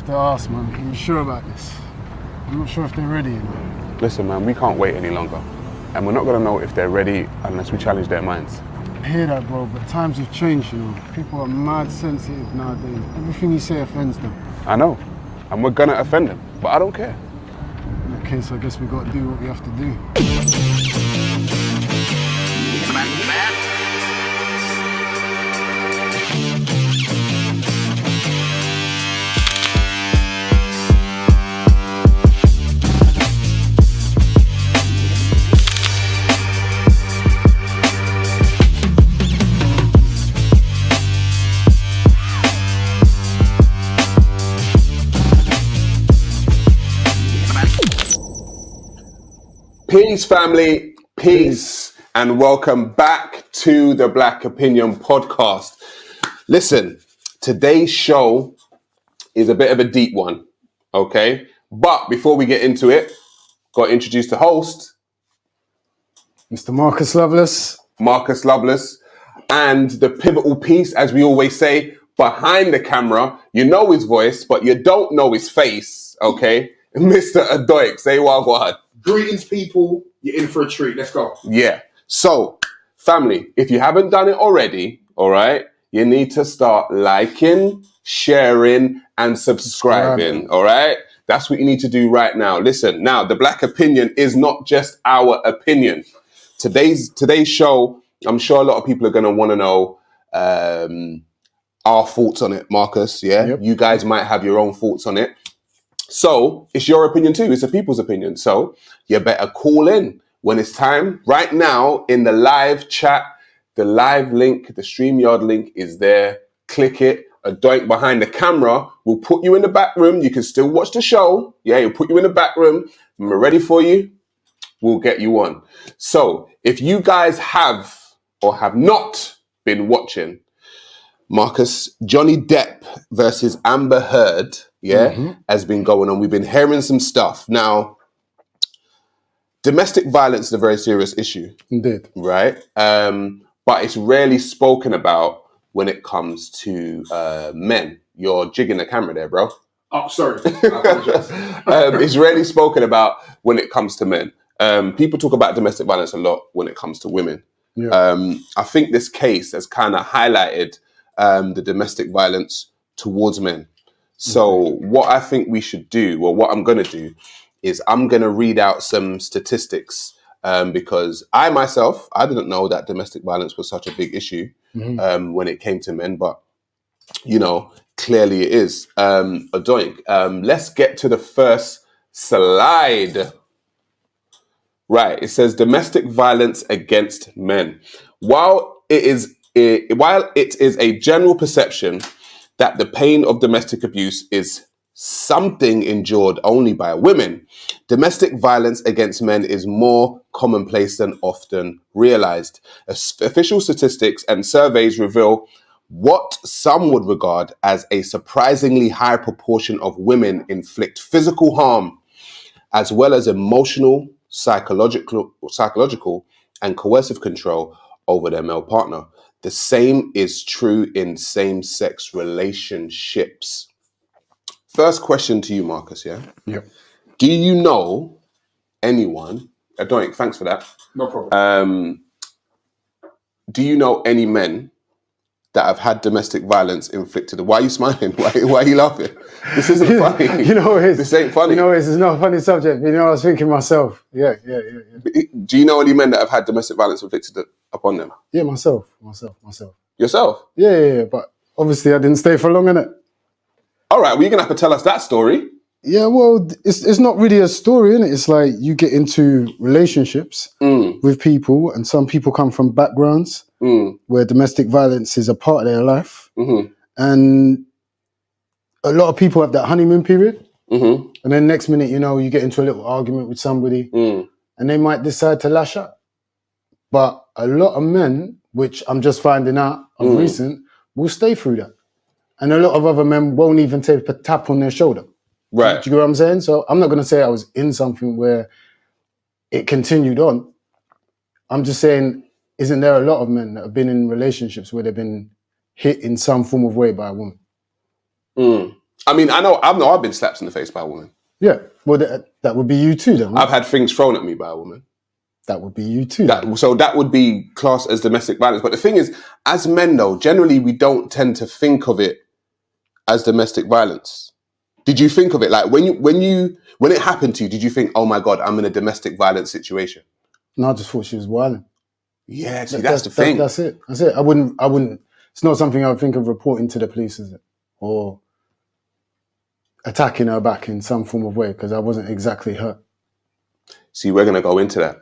to ask, man. Are you sure about this? I'm not sure if they're ready, you know. Listen, man, we can't wait any longer. And we're not going to know if they're ready unless we challenge their minds. I hear that, bro, but times have changed, you know. People are mad sensitive nowadays. Everything you say offends them. I know. And we're going to offend them. But I don't care. In that case, I guess we got to do what we have to do. Peace, family. Peace. And welcome back to the Black Opinion Podcast. Listen, today's show is a bit of a deep one, okay? But before we get into it, got to introduce the host. Mr. Marcus Loveless. Marcus Loveless. And the pivotal piece, as we always say, behind the camera. You know his voice, but you don't know his face, okay? Mr. Addoink. Say wagwan. Greetings, people. You're in for a treat. Let's go. Yeah. So, family, if you haven't done it already, all right, you need to start liking, sharing, and subscribing, all right? That's what you need to do right now. Listen, now, the Black Opinion is not just our opinion. Today's show, I'm sure a lot of people are going to want to know our thoughts on it, Marcus, yeah? Yep. You guys might have your own thoughts on it. So, it's your opinion too. It's the people's opinion. So, you better call in when it's time. Right now, in the live chat, the live link, the StreamYard link is there. Click it. Addoink behind the camera will put you in the back room. You can still watch the show. Yeah, he'll put you in the back room. When we're ready for you, we'll get you on. So, if you guys have or have not been watching, Marcus, Johnny Depp versus Amber Heard, has been going on. We've been hearing some stuff. Now, domestic violence is a very serious issue. Indeed. Right? But it's rarely spoken about when it comes to men. You're jigging the camera there, bro. Oh, sorry. I apologize. It's rarely spoken about when it comes to men. People talk about domestic violence a lot when it comes to women. Yeah. I think this case has kind of highlighted the domestic violence towards men. So what I think we should do, or what I'm going to do, is I'm going to read out some statistics because I myself, I didn't know that domestic violence was such a big issue when it came to men, but, you know, clearly it is. Addoink. Let's get to the first slide. Right. It says domestic violence against men. While it is a general perception that the pain of domestic abuse is something endured only by women, domestic violence against men is more commonplace than often realized. Official statistics and surveys reveal what some would regard as a surprisingly high proportion of women inflict physical harm, as well as emotional, psychological, and coercive control over their male partner. The same is true in same-sex relationships. First question to you, Marcus, yeah? Yep. Do you know anyone... Addoink, thanks for that. No problem. Do you know any men that have had domestic violence inflicted? Why are you smiling? Why are you laughing? This isn't funny. You know, this ain't funny. You know, it's not a funny subject. You know, I was thinking myself. Yeah. Do you know any men that have had domestic violence inflicted upon them? Yeah, myself. Yourself? Yeah. But obviously, I didn't stay for long, innit? All right, well, you're going to have to tell us that story. Yeah, well, it's not really a story, innit? It's like you get into relationships with people, and some people come from backgrounds where domestic violence is a part of their life. Mm-hmm. And a lot of people have that honeymoon period. Mm-hmm. And then next minute, you know, you get into a little argument with somebody and they might decide to lash out. But a lot of men, which I'm just finding out of recent, will stay through that. And a lot of other men won't even take a tap on their shoulder. Right. Do you get what I'm saying? So I'm not going to say I was in something where it continued on. I'm just saying, isn't there a lot of men that have been in relationships where they've been hit in some form of way by a woman? I mean, I've been slapped in the face by a woman. Yeah. Well, that would be you too, then. Right? I've had things thrown at me by a woman. That would be you too. So that would be classed as domestic violence. But the thing is, as men, though, generally we don't tend to think of it as domestic violence. Did you think of it like when it happened to you? Did you think, oh my God, I'm in a domestic violence situation? No, I just thought she was violent. Yeah, see, that's the thing. That's it. I wouldn't. It's not something I would think of reporting to the police, is it? Or attacking her back in some form of way because I wasn't exactly hurt. See, we're gonna go into that.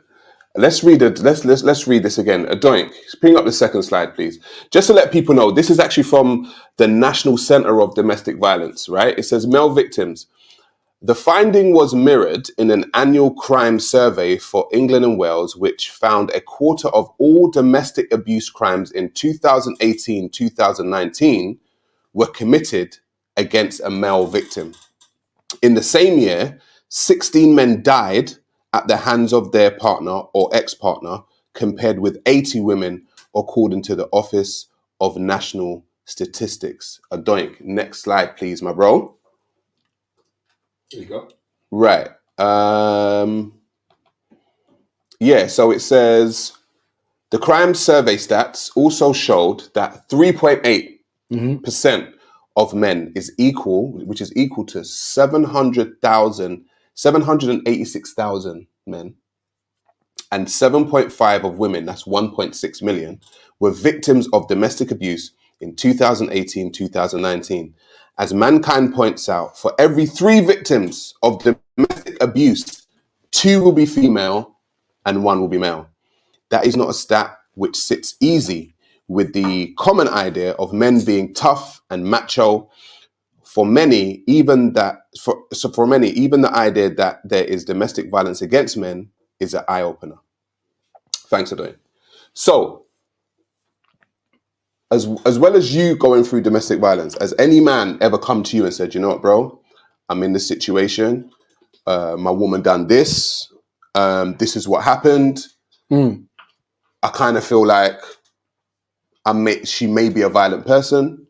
Let's read it. Let's read this again. Addoink, bring up the second slide, please. Just to let people know, this is actually from the National Centre of Domestic Violence, right? It says male victims. The finding was mirrored in an annual crime survey for England and Wales, which found a quarter of all domestic abuse crimes in 2018-2019 were committed against a male victim. In the same year, 16 men died at the hands of their partner or ex-partner, compared with 80 women, according to the Office of National Statistics. Addoink, next slide, please, my bro. There you go. Right. Yeah, so it says the crime survey stats also showed that 3.8% of men is equal, which is equal to 786,000 men, and 7.5 of women, that's 1.6 million, were victims of domestic abuse in 2018-2019. As Mankind points out, for every 3 victims of domestic abuse, 2 will be female and 1 will be male. That is not a stat which sits easy with the common idea of men being tough and macho. For many, even the idea that there is domestic violence against men is an eye-opener. Thanks, Addoink. So, as well as you going through domestic violence, has any man ever come to you and said, you know what, bro, I'm in this situation, my woman done this, this is what happened, I kind of feel like she may be a violent person?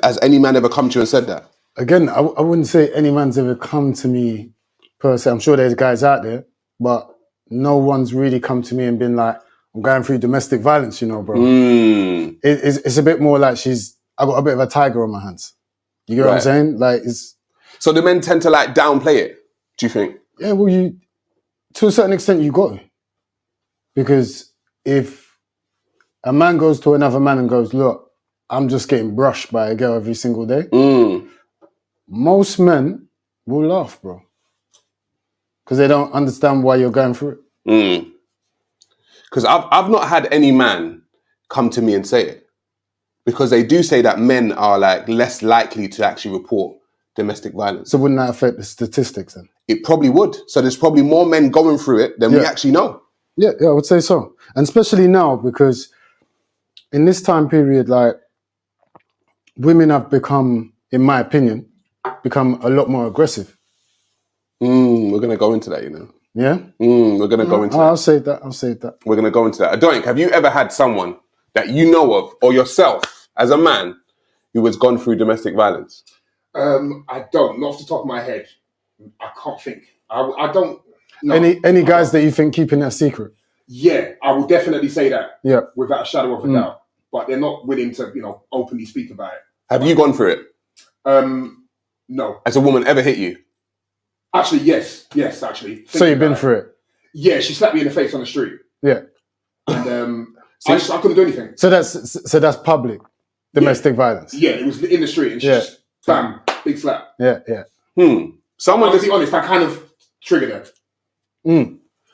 Has any man ever come to you and said that? Again, I wouldn't say any man's ever come to me per se. I'm sure there's guys out there, but no one's really come to me and been like, I'm going through domestic violence, you know, bro. It's a bit more like I got a bit of a tiger on my hands. You get what I'm saying? Like, so the men tend to like downplay it, do you think? Yeah, well, to a certain extent, you got to. Because if a man goes to another man and goes, look, I'm just getting brushed by a girl every single day, most men will laugh, bro. Because they don't understand why you're going through it. Because I've not had any man come to me and say it. Because they do say that men are like less likely to actually report domestic violence. So wouldn't that affect the statistics then? It probably would. So there's probably more men going through it than we actually know. Yeah, I would say so. And especially now, because in this time period, like, women have become, in my opinion, a lot more aggressive. We're going to go into that, you know. Yeah? We're going to go into that. I'll say that. We're going to go into that. Addoink, have you ever had someone that you know of, or yourself, as a man, who has gone through domestic violence? I don't. Not off the top of my head. I can't think. I don't. No, any guys that you think keeping that secret? Yeah, I will definitely say that. Yeah. Without a shadow of a doubt. But they're not willing to, openly speak about it. Have you gone through it? No. Has a woman ever hit you? Actually, yes. Yes, actually. So you've been through it? Yeah, she slapped me in the face on the street. Yeah. And I couldn't do anything. So that's public domestic violence? Yeah, it was in the street and she just, bam, big slap. Yeah. Someone, to be honest, I kind of triggered her.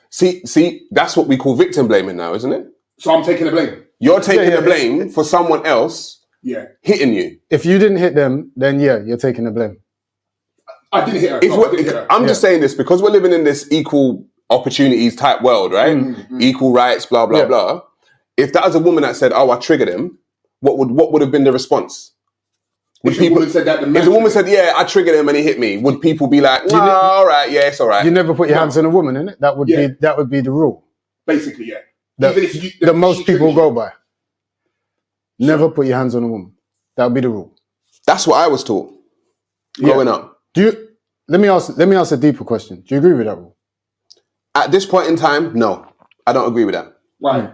See, that's what we call victim blaming now, isn't it? So I'm taking the blame. You're taking the blame for someone else hitting you. If you didn't hit them, then you're taking the blame. I didn't hit her. I'm just saying this because we're living in this equal opportunities type world, right? Equal rights, blah, blah, blah. If that was a woman that said, oh, I triggered him, what would have been the response? If the woman said, yeah, I triggered him and he hit me, would people be like, no, all right, yeah, it's all right? You never put your hands on a woman, innit? That would be the rule. Basically, yeah. That most people go by. Never put your hands on a woman. That would be the rule. That's what I was taught growing up. Let me ask a deeper question. Do you agree with that rule? At this point in time, no, I don't agree with that. Why?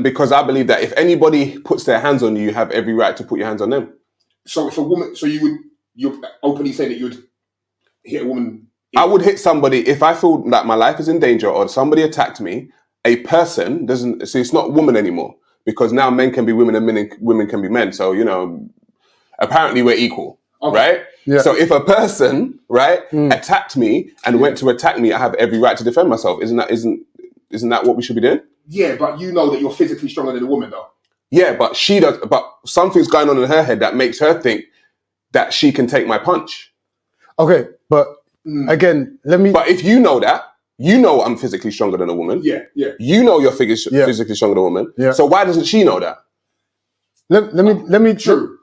Because I believe that if anybody puts their hands on you, you have every right to put your hands on them. So if a woman, you're openly saying that you'd hit a woman. I would hit somebody if I feel that my life is in danger or somebody attacked me. A person doesn't, so it's not woman anymore, because now men can be women and women can be men. So, you know, apparently we're equal, right? Yeah. So if a person, right, attacked me and went to attack me, I have every right to defend myself. Isn't that what we should be doing? Yeah, but you know that you're physically stronger than a woman, though. Yeah, but she does. But something's going on in her head that makes her think that she can take my punch. Okay, but again, But if you know that, you know I'm physically stronger than a woman. Yeah. You know you're physically stronger than a woman. Yeah. So why doesn't she know that? Let me. True.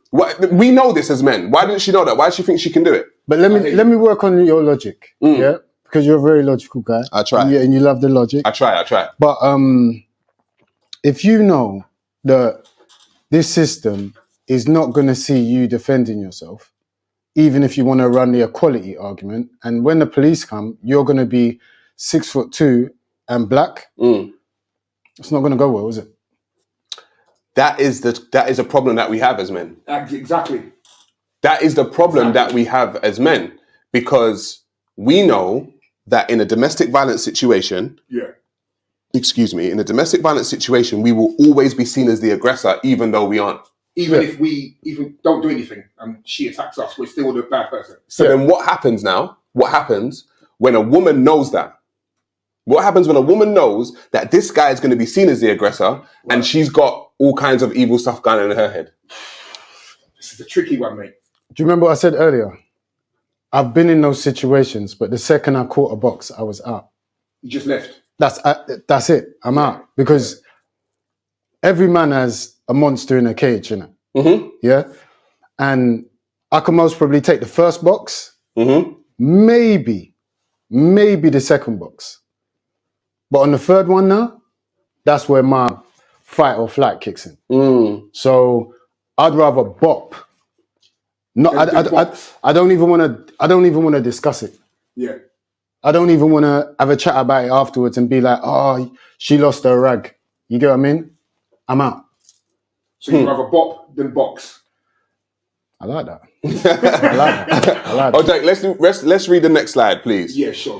We know this as men. Why didn't she know that? Why does she think she can do it? But let me work on your logic. Yeah, because you're a very logical guy. I try. And you love the logic. I try. But if you know that this system is not going to see you defending yourself, even if you want to run the equality argument, and when the police come, you're going to be 6'2" and black. It's not going to go well, is it? That is a problem that we have as men. Exactly. That is the problem that we have as men, because we know that in a domestic violence situation, in a domestic violence situation, we will always be seen as the aggressor, even though we aren't. Even if we don't do anything and she attacks us, we're still the bad person. So then what happens now? What happens when a woman knows that? What happens when a woman knows that this guy is going to be seen as the aggressor and she's got all kinds of evil stuff going on in her head? This is a tricky one, mate. Do you remember what I said earlier? I've been in those situations, but the second I caught a box, I was out. You just left. That's it. I'm out. Because every man has a monster in a cage, innit? Mm-hmm. Yeah? And I can most probably take the first box, maybe the second box. But on the third one now, that's where my fight or flight kicks in. So I'd rather bop. No, I don't even want to discuss it. Yeah. I don't even want to have a chat about it afterwards and be like, oh, she lost her rag. You get what I mean? I'm out. So you'd rather bop than box? I like that. I like that. Okay, let's read the next slide, please. Yeah, sure.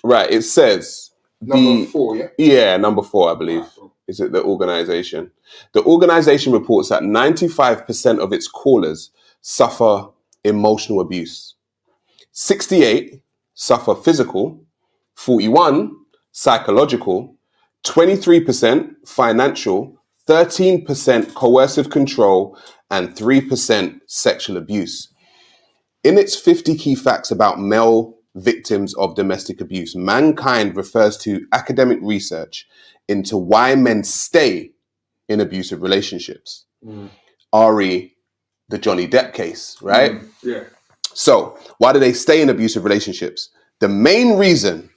Right, it says... Number 4, yeah? Yeah, number 4, I believe. Is it the organization? The organization reports that 95% of its callers suffer emotional abuse. 68 suffer physical, 41 psychological, 23% financial, 13% coercive control, and 3% sexual abuse. In its 50 key facts about male victims of domestic abuse, Mankind refers to academic research into why men stay in abusive relationships. Ari, the Johnny Depp case, right? Yeah. So, why do they stay in abusive relationships? The main reason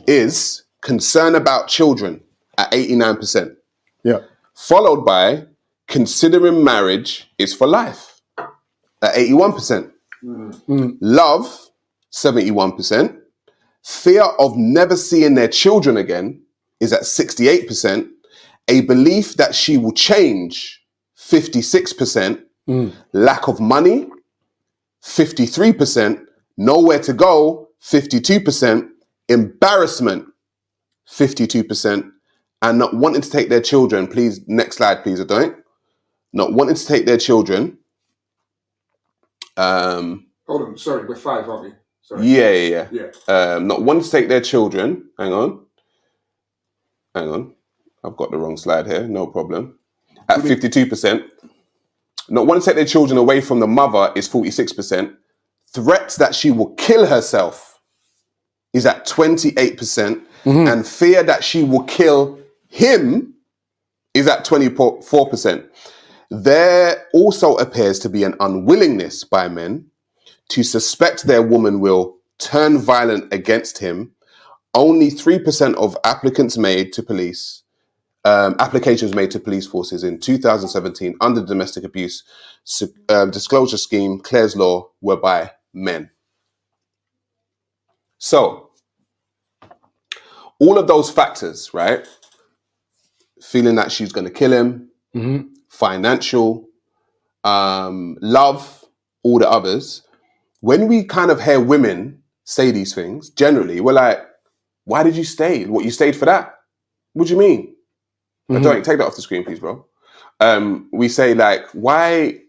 is concern about children at 89%. Yeah. Followed by considering marriage is for life at 81%. Love, 71%. Fear of never seeing their children again is at 68%. A belief that she will change, 56%. Lack of money, 53%. Nowhere to go, 52%. Embarrassment, 52%. And not wanting to take their children, please, next slide, please, Addoink. Not wanting to take their children. Hold on, sorry, we're 5, aren't we? Sorry. Yeah. Not wanting to take their children. Hang on. I've got the wrong slide here. No problem. At 52%. Not wanting to take their children away from the mother is 46%. Threats that she will kill herself is at 28%. And fear that she will kill him is at 24%. There also appears to be an unwillingness by men to suspect their woman will turn violent against him. Only 3% of applicants made to police applications made to police forces in 2017 under the Domestic Abuse Disclosure Scheme, Clare's Law, were by men. So, all of those factors, right? Feeling that she's going to kill him, financial, love, all the others. When we kind of hear women say these things, generally, we're like, why did you stay? What, you stayed for that? What do you mean? Addoink, take that off the screen, please, bro. We say like, why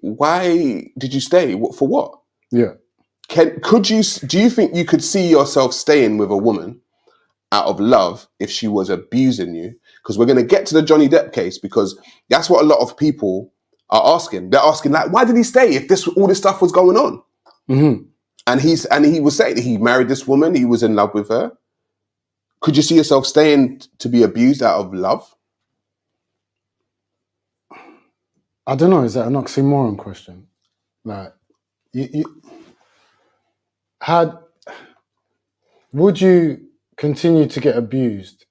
did you stay? For what? Yeah. Do you think you could see yourself staying with a woman out of love if she was abusing you? Because we're going to get to the Johnny Depp case, because that's what a lot of people are asking. They're asking like, why did he stay if all this stuff was going on? And he was saying he married this woman, he was in love with her. Could you see yourself staying to be abused out of love? I don't know. Is that an oxymoron question? Like, would you continue to get abused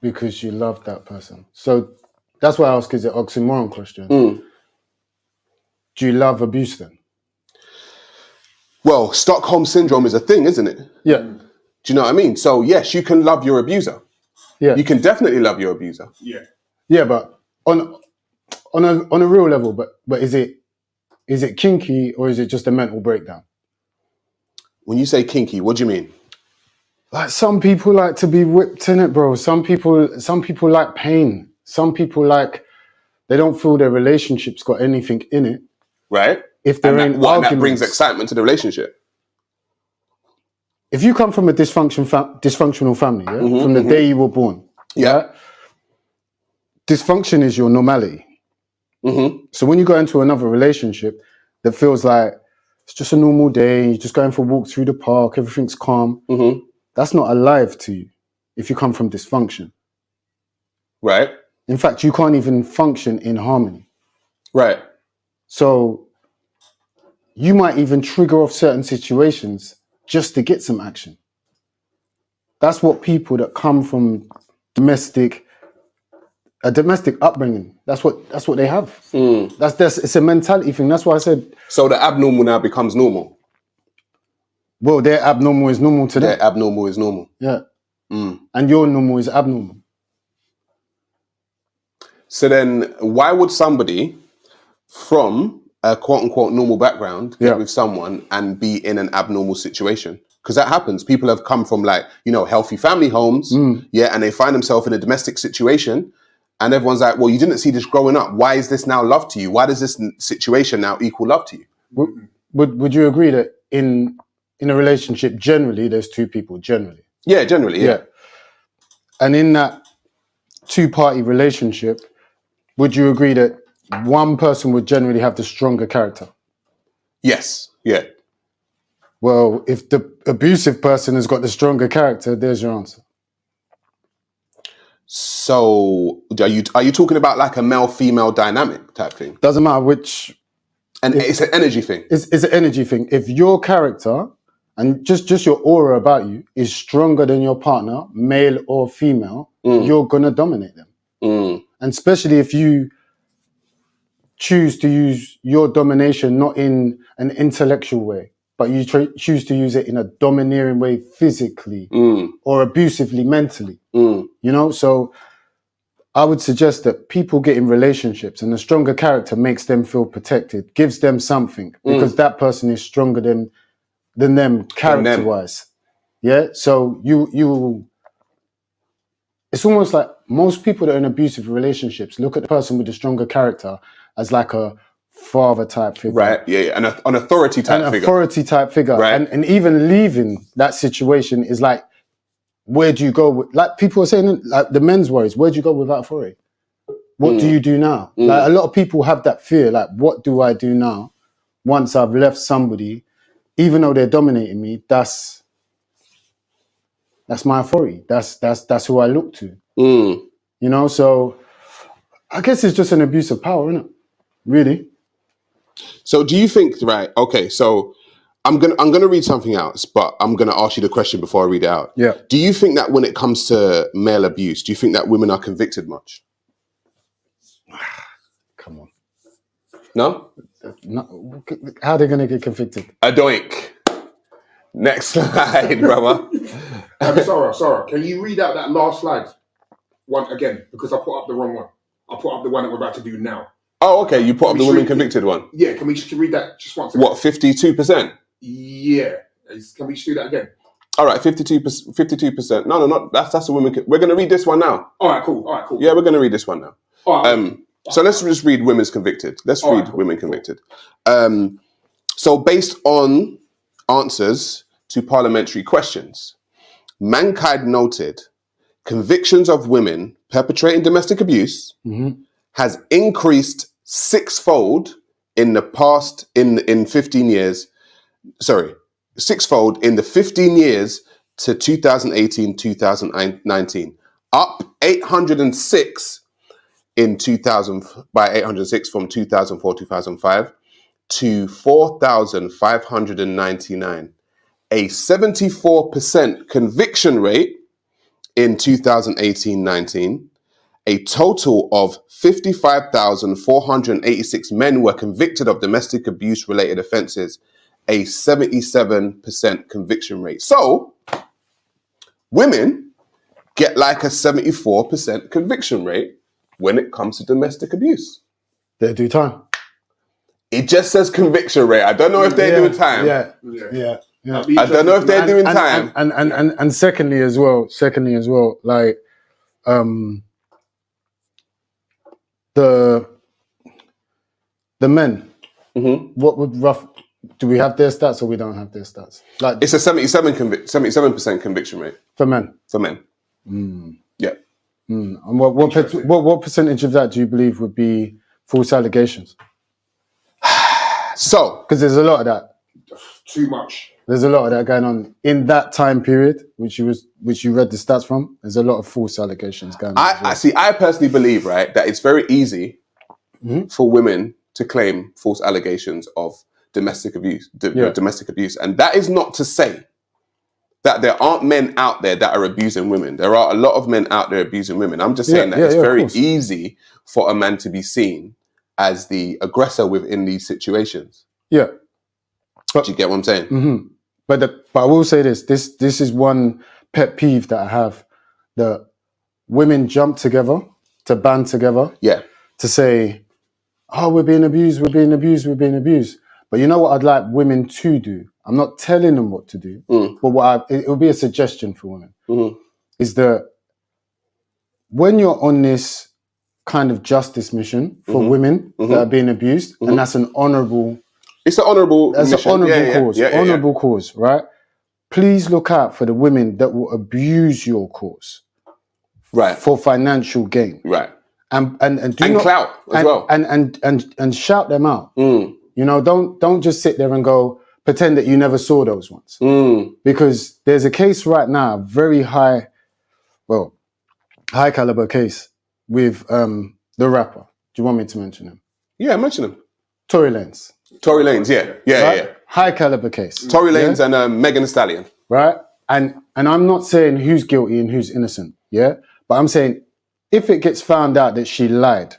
because you loved that person? So that's why I ask, is it an oxymoron question? Do you love abuse then? Well, Stockholm Syndrome is a thing, isn't it? Yeah. Do you know what I mean? So yes, you can love your abuser. Yeah. You can definitely love your abuser. Yeah. Yeah, but on a real level, but is it kinky or is it just a mental breakdown? When you say kinky, what do you mean? Like, some people like to be whipped in it, bro. Some people like pain. Some people like, they don't feel their relationship's got anything in it. Right. If there ain't arguments. That brings excitement to the relationship. If you come from a dysfunctional family, from the day you were born, dysfunction is your normality. So when you go into another relationship that feels like it's just a normal day, you're just going for a walk through the park, everything's calm, that's not alive to you if you come from dysfunction. Right. In fact, you can't even function in harmony. Right. So you might even trigger off certain situations just to get some action. That's what people that come from a domestic upbringing, that's what they have. It's a mentality thing. That's why I said. So the abnormal now becomes normal. Well, their abnormal is normal to them. Their abnormal is normal. Yeah. And your normal is abnormal. So then why would somebody from a quote unquote normal background get with someone and be in an abnormal situation? Because that happens. People have come from like, healthy family homes. And they find themselves in a domestic situation. And everyone's like, well, you didn't see this growing up. Why is this now love to you? Why does this situation now equal love to you? Would you agree that in a relationship, generally, there's two people, generally? Yeah, generally, yeah. And in that two-party relationship, would you agree that one person would generally have the stronger character? Yes, yeah. Well, if the abusive person has got the stronger character, there's your answer. So, are you talking about like a male-female dynamic type thing? Doesn't matter which. And it's an energy thing. It's an energy thing. If your character and just your aura about you is stronger than your partner, male or female, you're gonna dominate them. And especially if you choose to use your domination not in an intellectual way, but you choose to use it in a domineering way physically or abusively mentally. So I would suggest that people get in relationships and a stronger character makes them feel protected, gives them something, because that person is stronger than them character-wise. Yeah? So you it's almost like most people that are in abusive relationships look at the person with the stronger character as like a father type figure. Right, yeah. An authority type figure. An authority type figure. Right. And even leaving that situation is like, where do you go with, like people are saying, like the men's worries, where do you go without authority? What do you do now? Like a lot of people have that fear, like, what do I do now once I've left somebody, even though they're dominating me? That's my authority. That's who I look to. So I guess it's just an abuse of power, isn't it? Really. So do you think, right, okay, so I'm gonna read something else, but I'm gonna ask you the question before I read it out. Yeah. Do you think that when it comes to male abuse, do you think that women are convicted much? come on. No? No, how are they going to get convicted? Addoink. Next slide, brother. Sarah, can you read out that last slide one again? Because I put up the wrong one. I put up the one that we're about to do now. Oh, okay. You put up the women convicted one. Yeah, can we read that just once again? What, 52%? Yeah. Can we just do that again? All right, 52%. No, that's the women. We're going to read this one now. All right, cool. Yeah, we're going to read this one now. All right. So let's just read women's convicted. Let's read women convicted. So based on answers to parliamentary questions, Mankind noted convictions of women perpetrating domestic abuse has increased sixfold in the past, in 15 years. Sorry, sixfold in the 15 years to 2018, 2019. Up 806 in 2000, by 806 from 2004, 2005 to 4,599. A 74% conviction rate in 2018-19. A total of 55,486 men were convicted of domestic abuse related offences, a 77% conviction rate. So, women get like a 74% conviction rate when it comes to domestic abuse. They do time. It just says conviction rate. I don't know if they're doing time. Yeah. I don't know if they're doing time. And secondly as well, like the men. What would do we have their stats or we don't have their stats? Like It's a 77% conviction rate for men. for men. Yeah. And what percentage of that do you believe would be false allegations? So, Because there's a lot of that. Too much. There's a lot of that going on in that time period, which you read the stats from. There's a lot of false allegations going on. I personally believe, right, that it's very easy for women to claim false allegations of domestic abuse, domestic abuse. And that is not to say that there aren't men out there that are abusing women. There are a lot of men out there abusing women. I'm just saying that it's very easy for a man to be seen as the aggressor within these situations. Yeah. Do you get what I'm saying? But I will say this is one pet peeve that I have, that women jump together to band together to say, oh, we're being abused. But you know what I'd like women to do? I'm not telling them what to do, but it will be a suggestion for women, is that when you're on this kind of justice mission for women that are being abused, and that's an honourable... It's an honourable mission. That's an honourable cause. Honourable cause, right? Please look out for the women that will abuse your cause, right, for financial gain, right, and clout as well, and shout them out. You know, don't just sit there and go pretend that you never saw those ones, because there's a case right now, very high caliber case with the rapper. Do you want me to mention him? Yeah, mention him. Tory Lanez. Yeah. High caliber case. Tory Lanez and Megan Thee Stallion. Right? And I'm not saying who's guilty and who's innocent, yeah? But I'm saying if it gets found out that she lied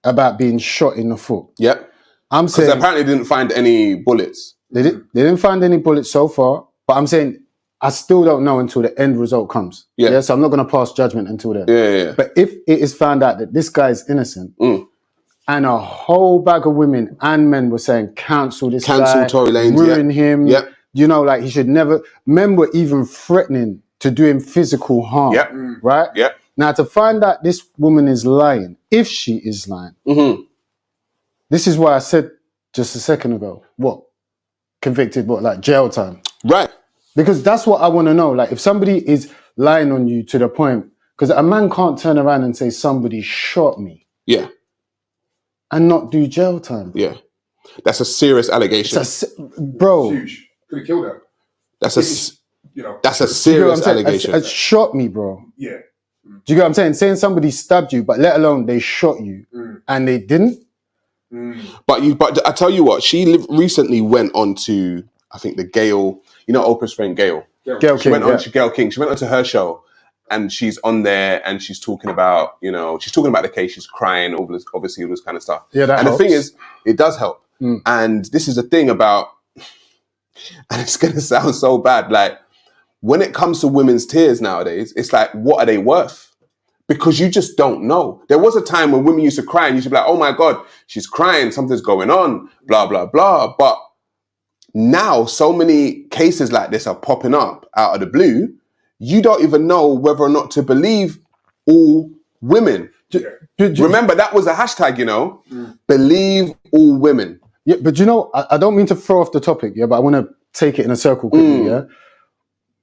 about being shot in the foot. Yep. I'm saying... Because apparently they didn't find any bullets. They didn't find any bullets so far, but I'm saying I still don't know until the end result comes. Yeah. So I'm not going to pass judgment until then. Yeah. But if it is found out that this guy is innocent, and a whole bag of women and men were saying, cancel this guy, Tory Lanez, ruin him. Yep. You know, like he should never... Men were even threatening to do him physical harm. Yep. Right? Yep. Now, to find out this woman is lying, if she is lying, this is why I said just a second ago, convicted, like jail time. Right. Because that's what I want to know. Like, if somebody is lying on you to the point... Because a man can't turn around and say, somebody shot me. Yeah. And not do jail time. Yeah. That's a serious allegation. Bro. Huge. Could have killed her. That's a serious allegation. It shot me, bro. Yeah. Do you get what I'm saying? Saying somebody stabbed you, but let alone they shot you and they didn't. But I tell you what, she recently went on to, I think, the Gayle, Oprah's friend Gayle. Gayle King. She went on to Gayle King. She went on to her show and she's on there and she's talking about, you know, she's talking about the case, she's crying, obviously all this kind of stuff. Yeah, that and helps. the thing is, it does help. And this is the thing about, and it's going to sound so bad, like, when it comes to women's tears nowadays, it's like, what are they worth? Because you just don't know. There was a time when women used to cry and you should be like, oh my God, she's crying, something's going on, blah, blah, blah. But now so many cases like this are popping up out of the blue, you don't even know whether or not to believe all women. Remember, that was a hashtag, you know, believe all women. Yeah, but you know, I don't mean to throw off the topic, yeah, but I want to take it in a circle quickly, yeah?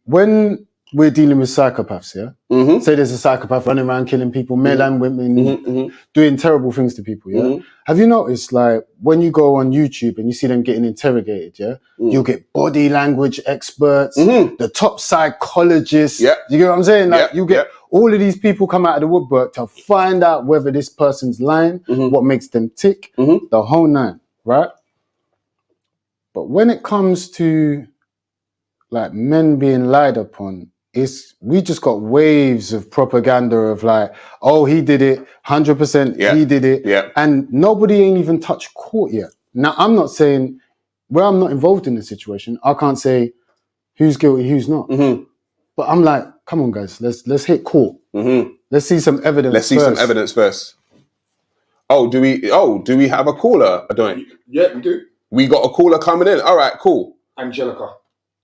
When we're dealing with psychopaths, yeah? Say there's a psychopath running around killing people, men and women, doing terrible things to people, yeah? Have you noticed, like, when you go on YouTube and you see them getting interrogated, yeah? You'll get body language experts, the top psychologists, you get what I'm saying? Like, you get all of these people come out of the woodwork to find out whether this person's lying, what makes them tick, the whole nine, right? But when it comes to like men being lied upon, we just got waves of propaganda of like, oh, he did it, 100%, he did it, and nobody ain't even touched court yet. Now, I'm not saying, where I'm not involved in the situation, I can't say who's guilty, who's not. But I'm like, come on, guys, let's hit court. Let's see some evidence. Let's see some evidence first. Oh, do we have a caller, Addoink? Yeah, we do. We got a caller coming in. All right, cool. Angelica.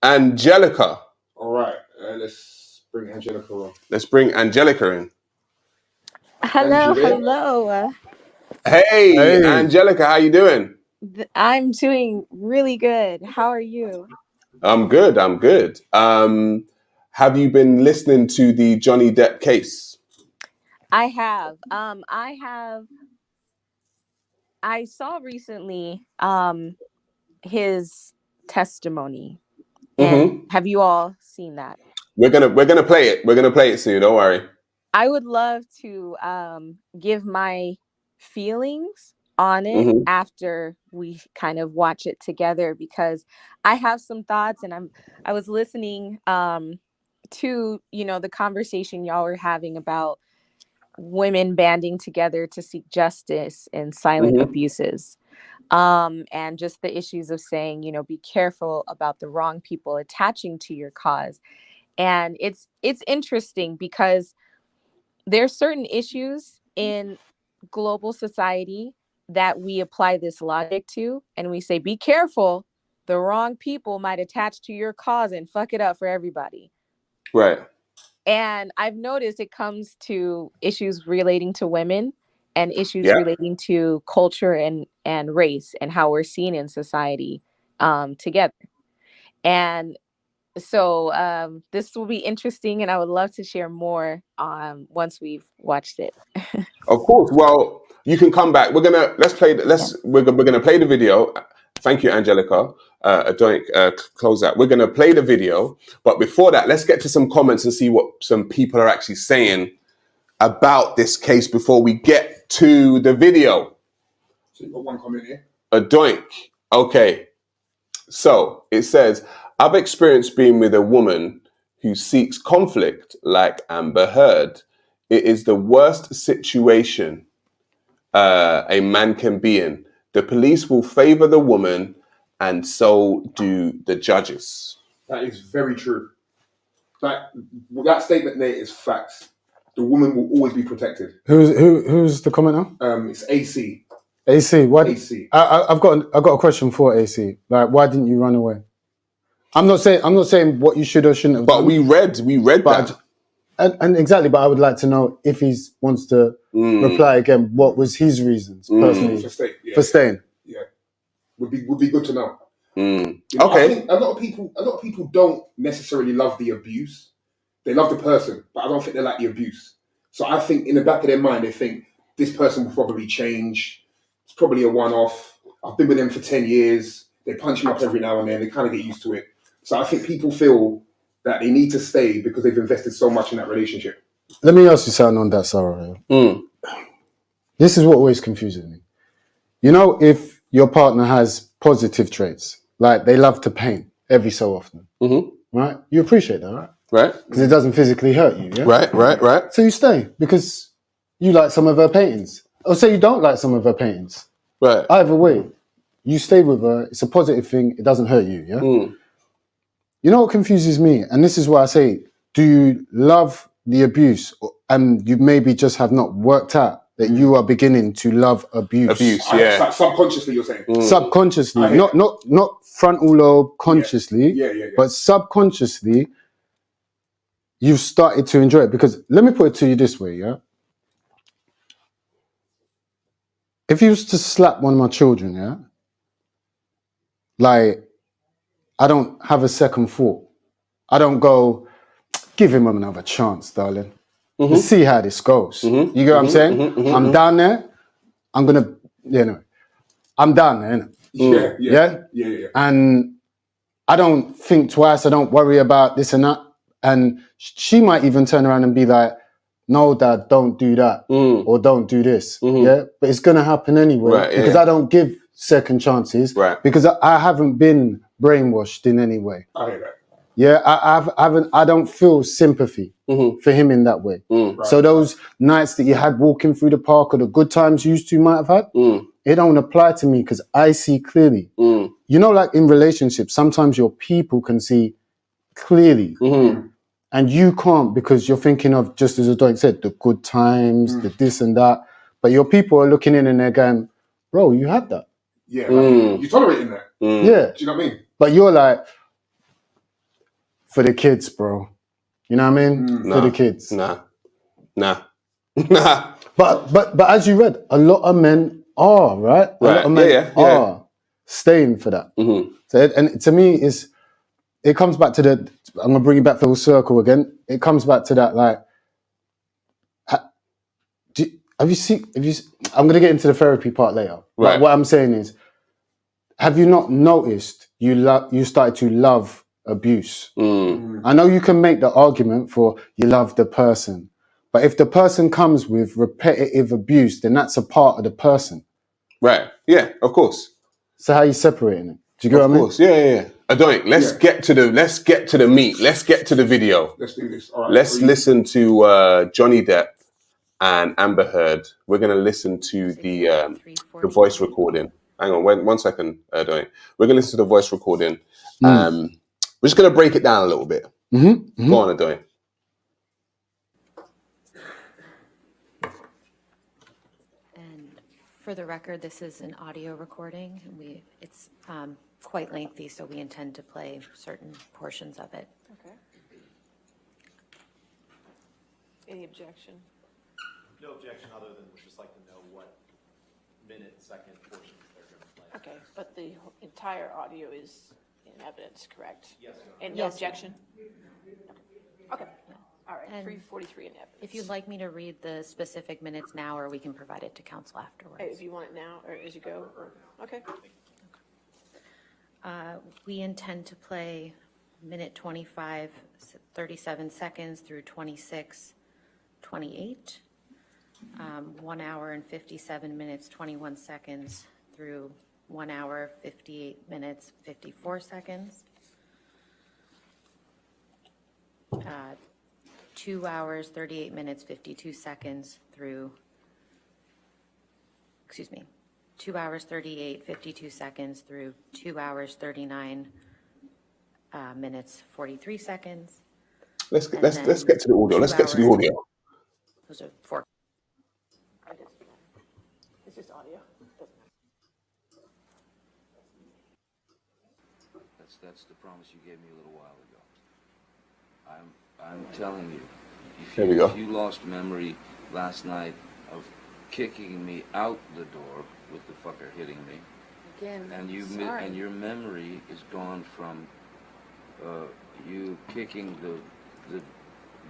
All right, let's bring Angelica on. Let's bring Angelica in. Hello. Hey, Angelica, how you doing? I'm doing really good. How are you? I'm good. Have you been listening to the Johnny Depp case? I have. I saw recently his testimony. And have you all seen that? We're gonna play it. We're gonna play it soon. Don't worry. I would love to give my feelings on it after we kind of watch it together, because I have some thoughts, and I was listening to, you know, the conversation y'all were having about women banding together to seek justice in silent abuses. And just the issues of saying, you know, be careful about the wrong people attaching to your cause. And it's interesting because there's certain issues in global society that we apply this logic to, and we say, be careful, the wrong people might attach to your cause and fuck it up for everybody. Right. And I've noticed it comes to issues relating to women and issues relating to culture and race and how we're seen in society together. And so this will be interesting, and I would love to share more once we've watched it. Of course. Well, you can come back. We're gonna play the video. Thank you, Angelica. Addoink, close that. We're gonna play the video, but before that, let's get to some comments and see what some people are actually saying about this case before we get to the video. So you've got one comment here. Addoink. Okay. So it says, I've experienced being with a woman who seeks conflict like Amber Heard. It is the worst situation a man can be in. The police will favor the woman, and so do the judges. That is very true. That statement there is facts. The woman will always be protected. Who's the commenter? It's AC. AC. Why? AC. I've got a question for AC. Like, why didn't you run away? I'm not saying what you should or shouldn't have done. But we read that. And exactly, but I would like to know if he wants to reply again. What was his reasons personally for staying? Yeah, would be good to know. Okay. I think a lot of people don't necessarily love the abuse. They love the person, but I don't think they like the abuse. So I think in the back of their mind, they think this person will probably change. It's probably a one-off. I've been with them for 10 years. They punch me up every now and then. They kind of get used to it. So I think people feel that they need to stay because they've invested so much in that relationship. Let me ask you something on that, Sarah. This is what always confuses me. You know, if your partner has positive traits, like they love to paint every so often, right? You appreciate that, right? Right. Because it doesn't physically hurt you, yeah? Right. So you stay because you like some of her paintings. Or say you don't like some of her paintings. Right. Either way, you stay with her. It's a positive thing. It doesn't hurt you, yeah? You know what confuses me? And this is why I say, do you love the abuse? And you maybe just have not worked out that you are beginning to love abuse. Abuse, yeah. Like subconsciously, you're saying? Subconsciously. Not frontal lobe consciously. Yeah. But subconsciously, you've started to enjoy it. Because let me put it to you this way, yeah? If you was to slap one of my children, yeah? Like, I don't have a second thought. I don't go, give him another chance, darling. Let's see how this goes. You get what I'm saying? I'm down there. I'm going to, I'm down there, innit? Yeah. And I don't think twice. I don't worry about this and that. And she might even turn around and be like, no, Dad, don't do that. Or don't do this. Yeah. But it's going to happen anyway. Because I don't give second chances. Right. Because I haven't been brainwashed in any way. I hear that. Yeah. I don't feel sympathy for him in that way. So those nights that you had walking through the park or the good times you two might have had, it don't apply to me because I see clearly. You know, like in relationships, sometimes your people can see clearly. And you can't because you're thinking of, just as Addoink said, the good times, the this and that. But your people are looking in and they're going, bro, you had that. Yeah, like, you're tolerating that. Yeah. Do you know what I mean? But you're like, for the kids, bro. You know what I mean? For the kids. Nah. But as you read, a lot of men are, right? A lot of men are staying for that. So and to me, it comes back to I'm going to bring you back full circle again. It comes back to that, like, have you seen, I'm going to get into the therapy part later. Right. But what I'm saying is, have you not noticed you started to love abuse? I know you can make the argument for you love the person, but if the person comes with repetitive abuse, then that's a part of the person. Right. Yeah, of course. So how are you separating it? Do you get what I mean? Of course. Yeah. Addoink, let's get to the meat. Let's get to the video. Let's do this. All right. Let's listen to Johnny Depp and Amber Heard. We're going to listen to the voice recording. Hang on, one second, Addoink. We're going to listen to the voice recording. We're just going to break it down a little bit. Go on, Addoink. And for the record, this is an audio recording. It's quite lengthy, so we intend to play certain portions of it. Okay. Any objection? No objection, other than we'd just like to know what minute, second portions they're going to play. Okay, but the entire audio is in evidence, correct? Yes, ma'am. And no Yes, objection? Okay, all right, And 343 in evidence. If you'd like me to read the specific minutes now, or we can provide it to council afterwards. Hey, if you want it now, or as you go, or, okay. We intend to play minute 25, 37 seconds through 26, 28. 1 hour and 57 minutes, 21 seconds through 1 hour, 58 minutes, 54 seconds. 2 hours, 38 minutes, 52 seconds through, 2 hours, 38, 52 seconds through 2 hours, 39 minutes, 43 seconds. Let's get to the audio. Let's get to the audio. Those are 4. It's just audio. That's the promise you gave me a little while ago. I'm telling you, Here we go. if you lost memory last night of kicking me out the door with the fucker hitting me, Again, and sorry. and your memory is gone from you kicking the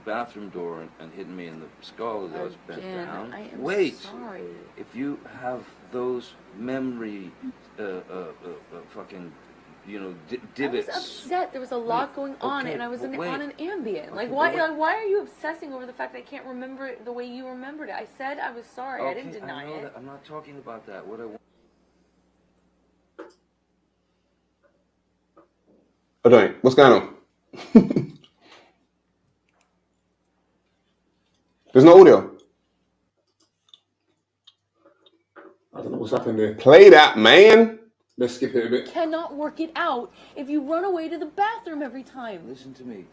bathroom door and hitting me in the skull as I was bent Again, down. I am Wait, sorry. if you have those memory fucking divots. I was upset. There was a lot going on, okay, and I was but on an Ambien. Okay, Like, but why are you obsessing over the fact that I can't remember it the way you remembered it? I said I was sorry. I didn't deny know it. that. I'm not talking about that. What I want. Addoink, what's going on? There's no audio. I don't know what's happened there. Play that, man. Let's skip it a bit. Cannot work it out if you run away to the bathroom every time. Listen to me.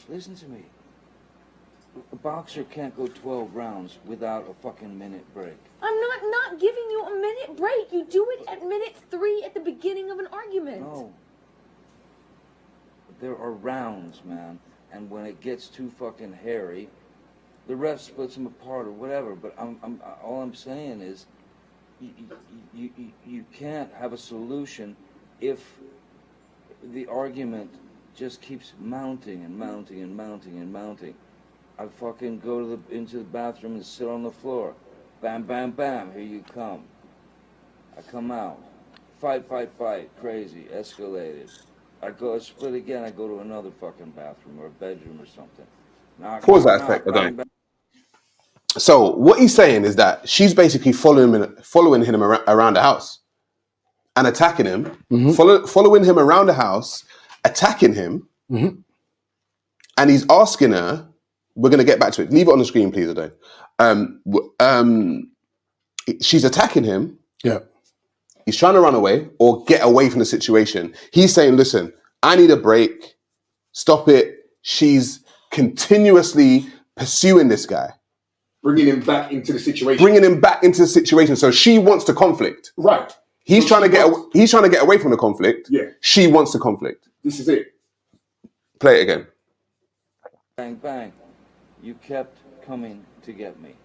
Listen to me. A boxer can't go 12 rounds without a fucking minute break. I'm not giving you a minute break. You do it at minute 3 at the beginning of an argument. No. There are rounds, man. And when it gets too fucking hairy, the ref splits them apart or whatever. But all I'm saying is, you can't have a solution if the argument just keeps mounting and mounting and mounting and mounting. I fucking go into the bathroom and sit on the floor. Bam, bam, bam, here you come. I come out. Fight, crazy, escalated. I go split again, I go to another fucking bathroom or a bedroom or something. Pause that a sec, So what he's saying is that she's basically following him around the house and attacking him, following him around the house, attacking him, and he's asking her, we're going to get back to it. Leave it on the screen, please, Addoink. She's attacking him. Yeah. He's trying to run away or get away from the situation. He's saying, listen, I need a break. Stop it. She's continuously pursuing this guy. Bringing him back into the situation. So she wants the conflict. Right. He's trying to get away from the conflict. Yeah. She wants the conflict. This is it. Play it again. Bang, bang. You kept coming to get me.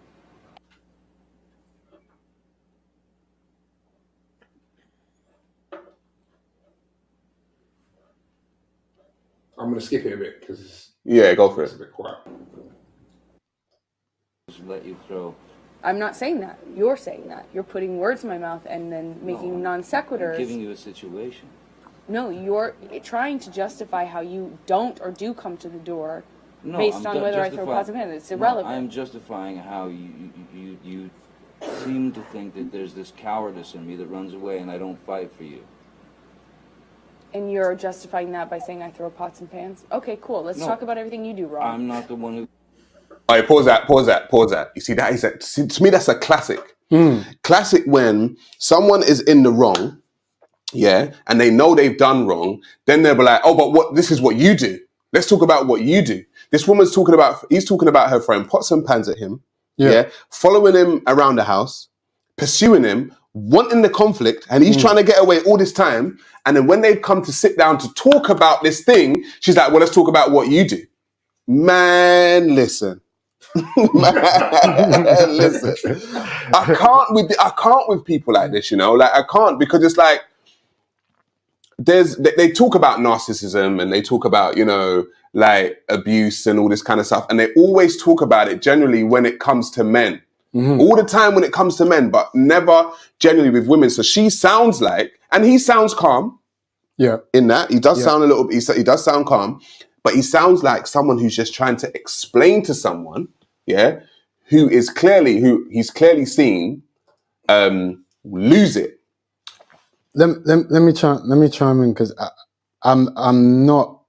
I'm going to skip it a bit because go for it. It's a bit quiet. Just let you throw. I'm not saying that. You're saying that. You're putting words in my mouth and then making non sequiturs. I'm giving you a situation. No, you're trying to justify how you don't or do come to the door based on whether I throw pots of hand. It's irrelevant. I'm justifying how you seem to think that there's this cowardice in me that runs away and I don't fight for you. And you're justifying that by saying I throw pots and pans? Okay, cool. Let's talk about everything you do wrong. I'm not the one who... All right, pause that. You see, to me, that's a classic. Classic when someone is in the wrong, yeah, and they know they've done wrong, then they'll be like, oh, but this is what you do. Let's talk about what you do. He's talking about her throwing pots and pans at him, yeah, following him around the house, pursuing him, wanting the conflict, and he's trying to get away all this time. And then when they've come to sit down to talk about this thing, she's like, well, let's talk about what you do. Man, listen. Listen. I can't with people like this, Like, I can't, because it's like, they talk about narcissism and they talk about, like abuse and all this kind of stuff. And they always talk about it generally when it comes to men. All the time when it comes to men, but never generally with women. So she sounds like, and he sounds calm. Yeah. In that, he does sound he does sound calm, but he sounds like someone who's just trying to explain to someone, who he's clearly seen lose it. Let me chime in, because I'm not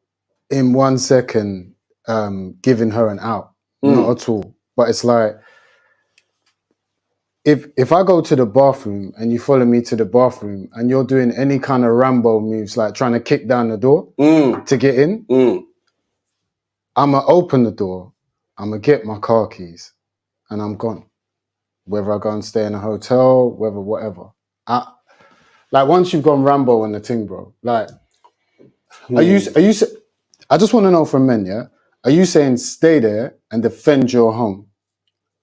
in 1 second giving her an out, not at all. But it's like, if I go to the bathroom and you follow me to the bathroom and you're doing any kind of Rambo moves, like trying to kick down the door to get in, I'ma open the door, I'ma get my car keys, and I'm gone. Whether I go and stay in a hotel, whatever. Like, once you've gone Rambo on the thing, bro, like, are you? I just want to know from men, are you saying stay there and defend your home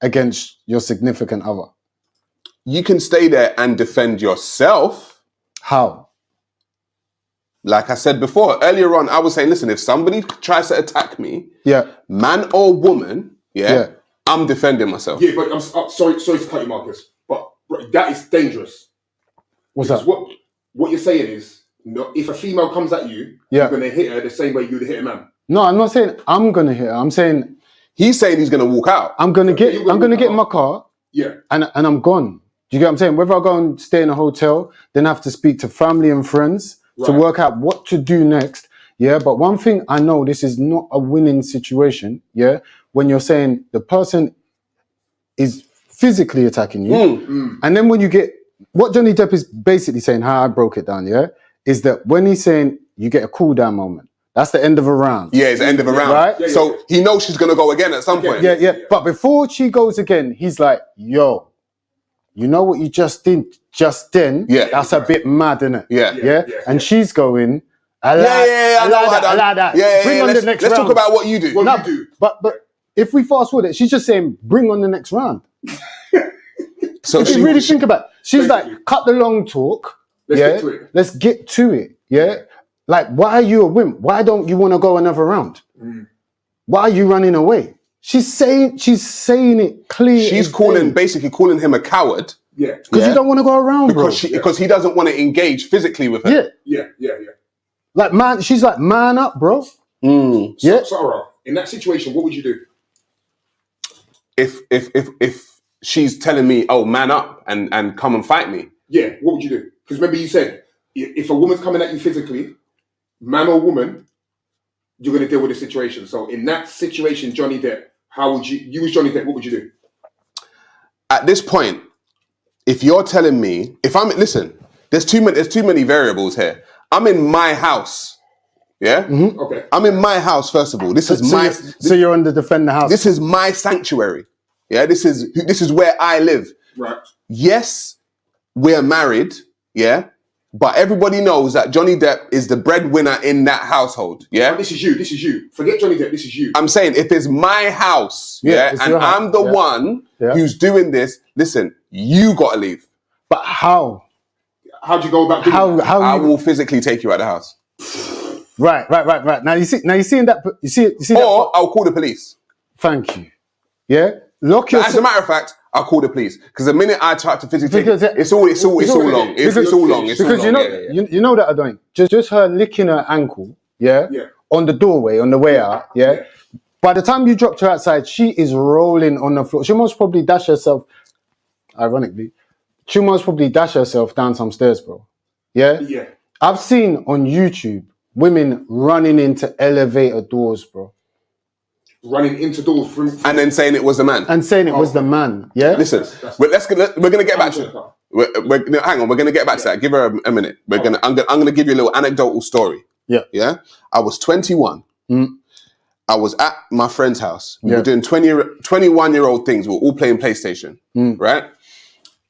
against your significant other? You can stay there and defend yourself. How? Like I said before, earlier on, I was saying, listen, if somebody tries to attack me, man or woman, I'm defending myself. Yeah, but I'm sorry to cut you, Marcus, but that is dangerous. What's that? What you're saying is, if a female comes at you, you're going to hit her the same way you'd hit a man. No, I'm not saying I'm going to hit her. I'm saying... He's saying he's going to walk out. I'm going to get in my car, and I'm gone. Do you get what I'm saying? Whether I go and stay in a hotel, then I have to speak to family and friends to work out what to do next. Yeah, but one thing I know, this is not a winning situation. Yeah, when you're saying the person is physically attacking you. And then when you get, what Johnny Depp is basically saying, how I broke it down, is that when he's saying you get a cool down moment, that's the end of a round. Yeah, it's the end of a round. Right? Yeah, so he knows she's going to go again at some point. Yeah. But before she goes again, he's like, yo, you know what you just did just then? Yeah. That's a bit mad, isn't it? Yeah. And she's going, I like that. Bring on the next round. Let's talk about what you do. What you do. But if we fast forward it, she's just saying, bring on the next round. So if you really think about it, she's like, cut the long talk. Let's get to it. Let's get to it. Yeah. Like, why are you a wimp? Why don't you want to go another round? Why are you running away? She's saying it clear. She's basically calling him a coward. Yeah. Because you don't want to go around, because he doesn't want to engage physically with her. Yeah. Like, man, she's like, man up, bro. So, Sarah, in that situation, what would you do? If she's telling me, oh, man up and come and fight me. Yeah, what would you do? Because remember you said, if a woman's coming at you physically, man or woman, you're going to deal with the situation. So in that situation, Johnny Depp, how would you as Johnny Depp, what would you do? At this point, if you're telling me, listen, there's too many variables here. I'm in my house. Yeah? Okay. I'm in my house, first of all. So you're on the defend the house. This is my sanctuary. Yeah, this is where I live. Right. Yes, we're married, yeah? But everybody knows that Johnny Depp is the breadwinner in that household, yeah? But this is you. Forget Johnny Depp, this is you. I'm saying, if it's my house, and I'm the one who's doing this, listen, you gotta leave. But how? How'd you go about doing that? I will physically take you out of the house. Right. Now you see that. You see. Or I'll call the police. Thank you. Yeah. Lock yourself. As a matter of fact, I'll call the police because the minute I try to physically take it, it's all long. It's all long. Because you know that Addoink, just her licking her ankle, on the doorway on the way out, By the time you dropped her outside, she is rolling on the floor. She must probably dash herself. Ironically, she must probably dash herself down some stairs, bro. Yeah. I've seen on YouTube women running into elevator doors, bro. Running into doors and then saying it was the man. And saying it was the man. Yeah. Listen, we're gonna get back to it. Hang on, we're gonna get back to that. Give her a minute. I'm gonna give you a little anecdotal story. Yeah. I was 21. I was at my friend's house. We were doing 21-year-old things. We were all playing PlayStation. Right.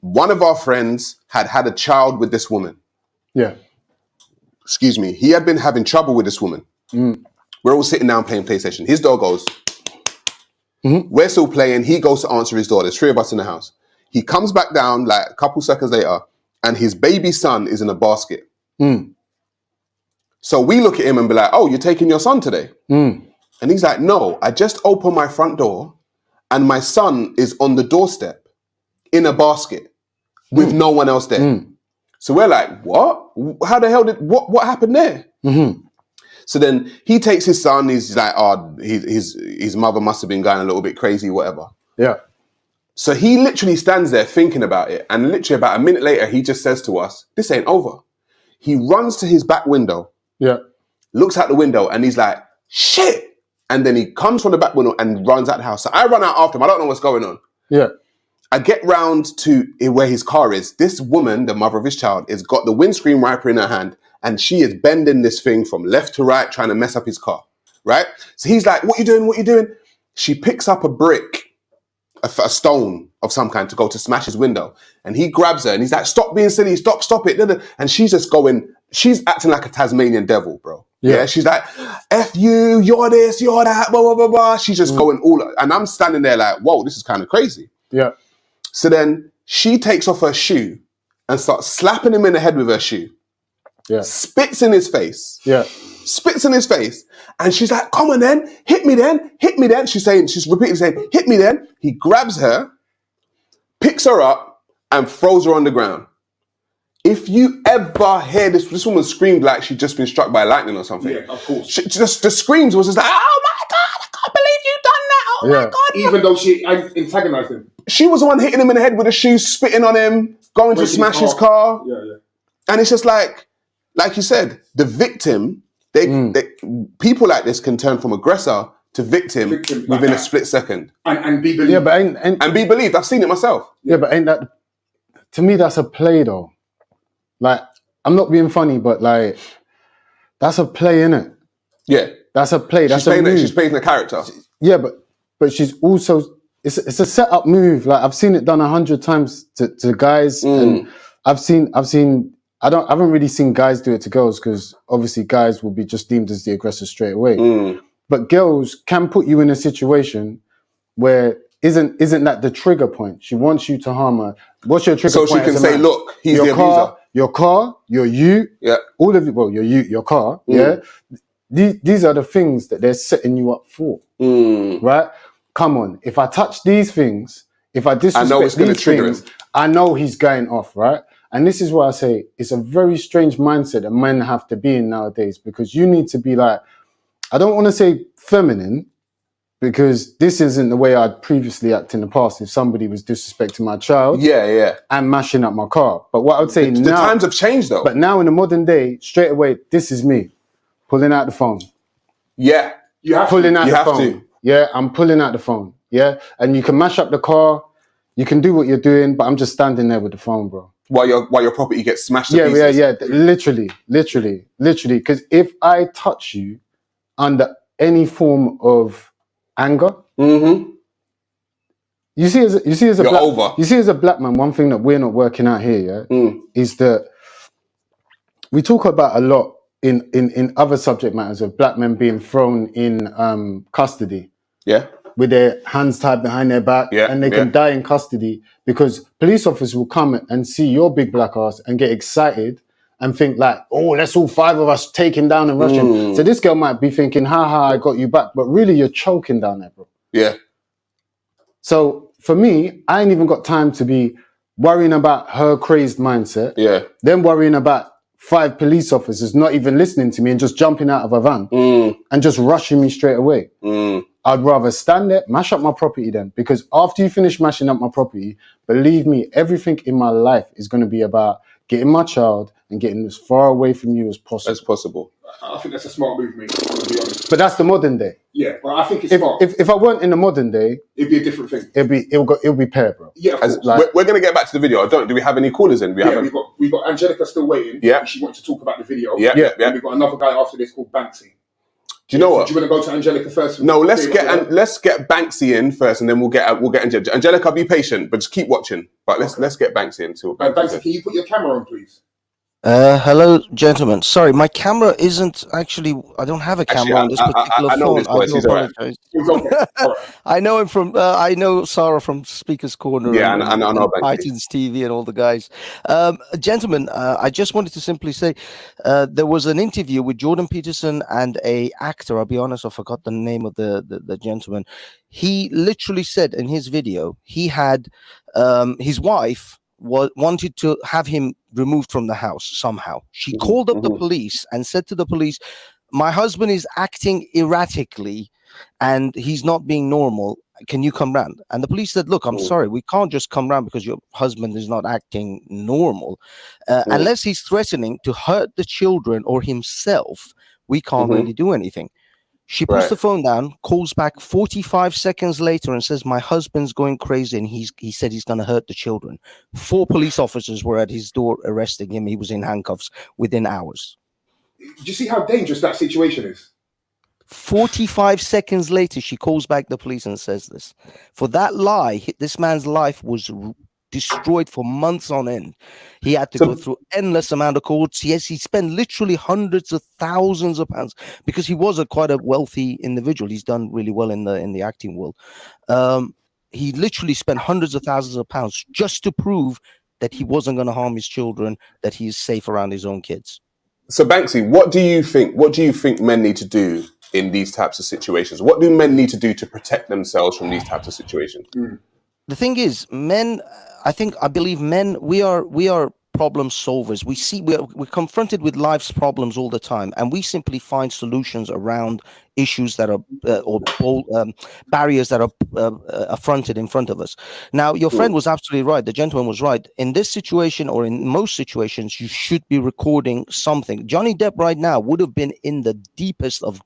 One of our friends had a child with this woman. Yeah. Excuse me. He had been having trouble with this woman. We're all sitting down playing PlayStation. His door goes. We're still playing. He goes to answer his door. There's 3 of us in the house. He comes back down like a couple seconds later, and his baby son is in a basket. So we look at him and be like, "Oh, you're taking your son today?" And he's like, "No, I just opened my front door, and my son is on the doorstep in a basket with no one else there." So we're like, "What? How the hell what happened there?" So then he takes his son. He's like, "Oh, his mother must have been going a little bit crazy, whatever." Yeah. So he literally stands there thinking about it, and literally about a minute later, he just says to us, "This ain't over." He runs to his back window. Yeah. Looks out the window, and he's like, "Shit!" And then he comes from the back window and runs out the house. So I run out after him. I don't know what's going on. Yeah. I get round to where his car is. This woman, the mother of his child, has got the windscreen wiper in her hand, and she is bending this thing from left to right, trying to mess up his car, right? So he's like, "What you doing? What you doing?" She picks up a brick, a stone of some kind to go to smash his window. And he grabs her and he's like, "Stop being silly, stop it." And she's just she's acting like a Tasmanian devil, bro. Yeah. She's like, "F you, you're this, you're that, blah, blah, blah, blah." She's just going all, and I'm standing there like, whoa, this is kind of crazy. Yeah. So then she takes off her shoe and starts slapping him in the head with her shoe. Yeah. Spits in his face. Yeah. Spits in his face. And she's like, "Come on then, hit me then, hit me then." She's repeatedly saying, "Hit me then." He grabs her, picks her up, and throws her on the ground. If you ever hear this woman screamed like she'd just been struck by lightning or something. Yeah, of course. The screams was just like, "Oh my God, I can't believe you've done that. Oh my God." Even though she antagonized him. She was the one hitting him in the head with a shoe, spitting on him, going to smash his car. Yeah. And it's just like you said, the victim, they people like this can turn from aggressor to victim like within a that. split second. And be believed. Yeah, but and be believed. I've seen it myself. Yeah, but ain't that, to me, that's a play though. Like, I'm not being funny, but like, that's a play, innit? Yeah. That's a play. That's She's playing the character. Yeah, but she's also, it's a set-up move. Like, I've seen it done 100 times to guys, and I haven't really seen guys do it to girls, because obviously guys will be just deemed as the aggressor straight away. But girls can put you in a situation where isn't that the trigger point? She wants you to harm her. What's your trigger point? So she can say, look, he's the abuser. Your car, you, all of it. Well, your car, yeah. These are the things that they're setting you up for, right? Come on, if I touch these things, if I disrespect these things, I know he's going off, right? And this is why I say it's a very strange mindset that men have to be in nowadays, because you need to be like, I don't want to say feminine, because this isn't the way I'd previously act in the past if somebody was disrespecting my child and mashing up my car. But what I would say now... The times have changed though. But now in the modern day, straight away, this is me. Pulling out the phone. Yeah. You have to. Yeah, I'm pulling out the phone. Yeah. And you can mash up the car. You can do what you're doing, but I'm just standing there with the phone, bro. While your property gets smashed to pieces. Yeah. Literally. Because if I touch you under any form of anger, you see as a black man, one thing that we're not working out here, is that we talk about a lot in other subject matters of black men being thrown in custody. Yeah. With their hands tied behind their back, and they can die in custody because police officers will come and see your big black ass and get excited and think like, oh, let's all 5 of us take him down and rush him. So this girl might be thinking, haha, I got you back. But really, you're choking down there, bro. Yeah. So for me, I ain't even got time to be worrying about her crazed mindset. Yeah. Then worrying about 5 police officers not even listening to me and just jumping out of a van and just rushing me straight away. I'd rather stand there, mash up my property then. Because after you finish mashing up my property, believe me, everything in my life is going to be about getting my child and getting as far away from you as possible. I think that's a smart move, mate, to be honest. But that's the modern day. Yeah, but I think it's smart. If I weren't in the modern day, it'd be a different thing. It'll be pair, bro. Yeah, of course. We're going to get back to the video. Do we have any callers in? We've got Angelica still waiting. Yeah. She wants to talk about the video. Yeah. And we've got another guy after this called Banksy. Do you know what? Do you want to go to Angelica first? No, let's get Banksy in first, and then we'll get Angelica. Angelica, be patient, but just keep watching. But let's get Banksy in too. Banksy, can you put your camera on, please? Hello, gentlemen. Sorry, my camera isn't actually. I don't have a camera on this particular I know phone. this voice. He's all right. He's okay. All right. I know him from. I know Sarah from Speaker's Corner. Yeah, and I know Titans TV and all the guys. Gentlemen, I just wanted to simply say there was an interview with Jordan Peterson and a actor. I'll be honest, I forgot the name of the gentleman. He literally said in his video he had his wife wanted to have him removed from the house somehow. She called up the police and said to the police, my husband is acting erratically and he's not being normal. Can you come round? And the police said, look, I'm sorry, we can't just come round because your husband is not acting normal. Unless he's threatening to hurt the children or himself, we can't really do anything. She puts the phone down, calls back 45 seconds later and says, my husband's going crazy and he said he's going to hurt the children. 4 police officers were at his door arresting him. He was in handcuffs within hours. Do you see how dangerous that situation is? 45 seconds later, she calls back the police and says this. For that lie, this man's life was destroyed for months on end. He had to go through endless amount of courts. Yes, he spent literally hundreds of thousands of pounds because he was quite a wealthy individual. He's done really well in the acting world. He literally spent hundreds of thousands of pounds just to prove that he wasn't going to harm his children, that he is safe around his own kids. So Banksy, what do you think men need to do in these types of situations? What do men need to do to protect themselves from these types of situations? The thing is, men, I believe men, we are problem solvers. We're confronted with life's problems all the time, and we simply find solutions around issues that are barriers that are affronted in front of us. Now, your friend was absolutely right. The gentleman was right. In this situation, or in most situations, you should be recording something. Johnny Depp right now would have been in the deepest of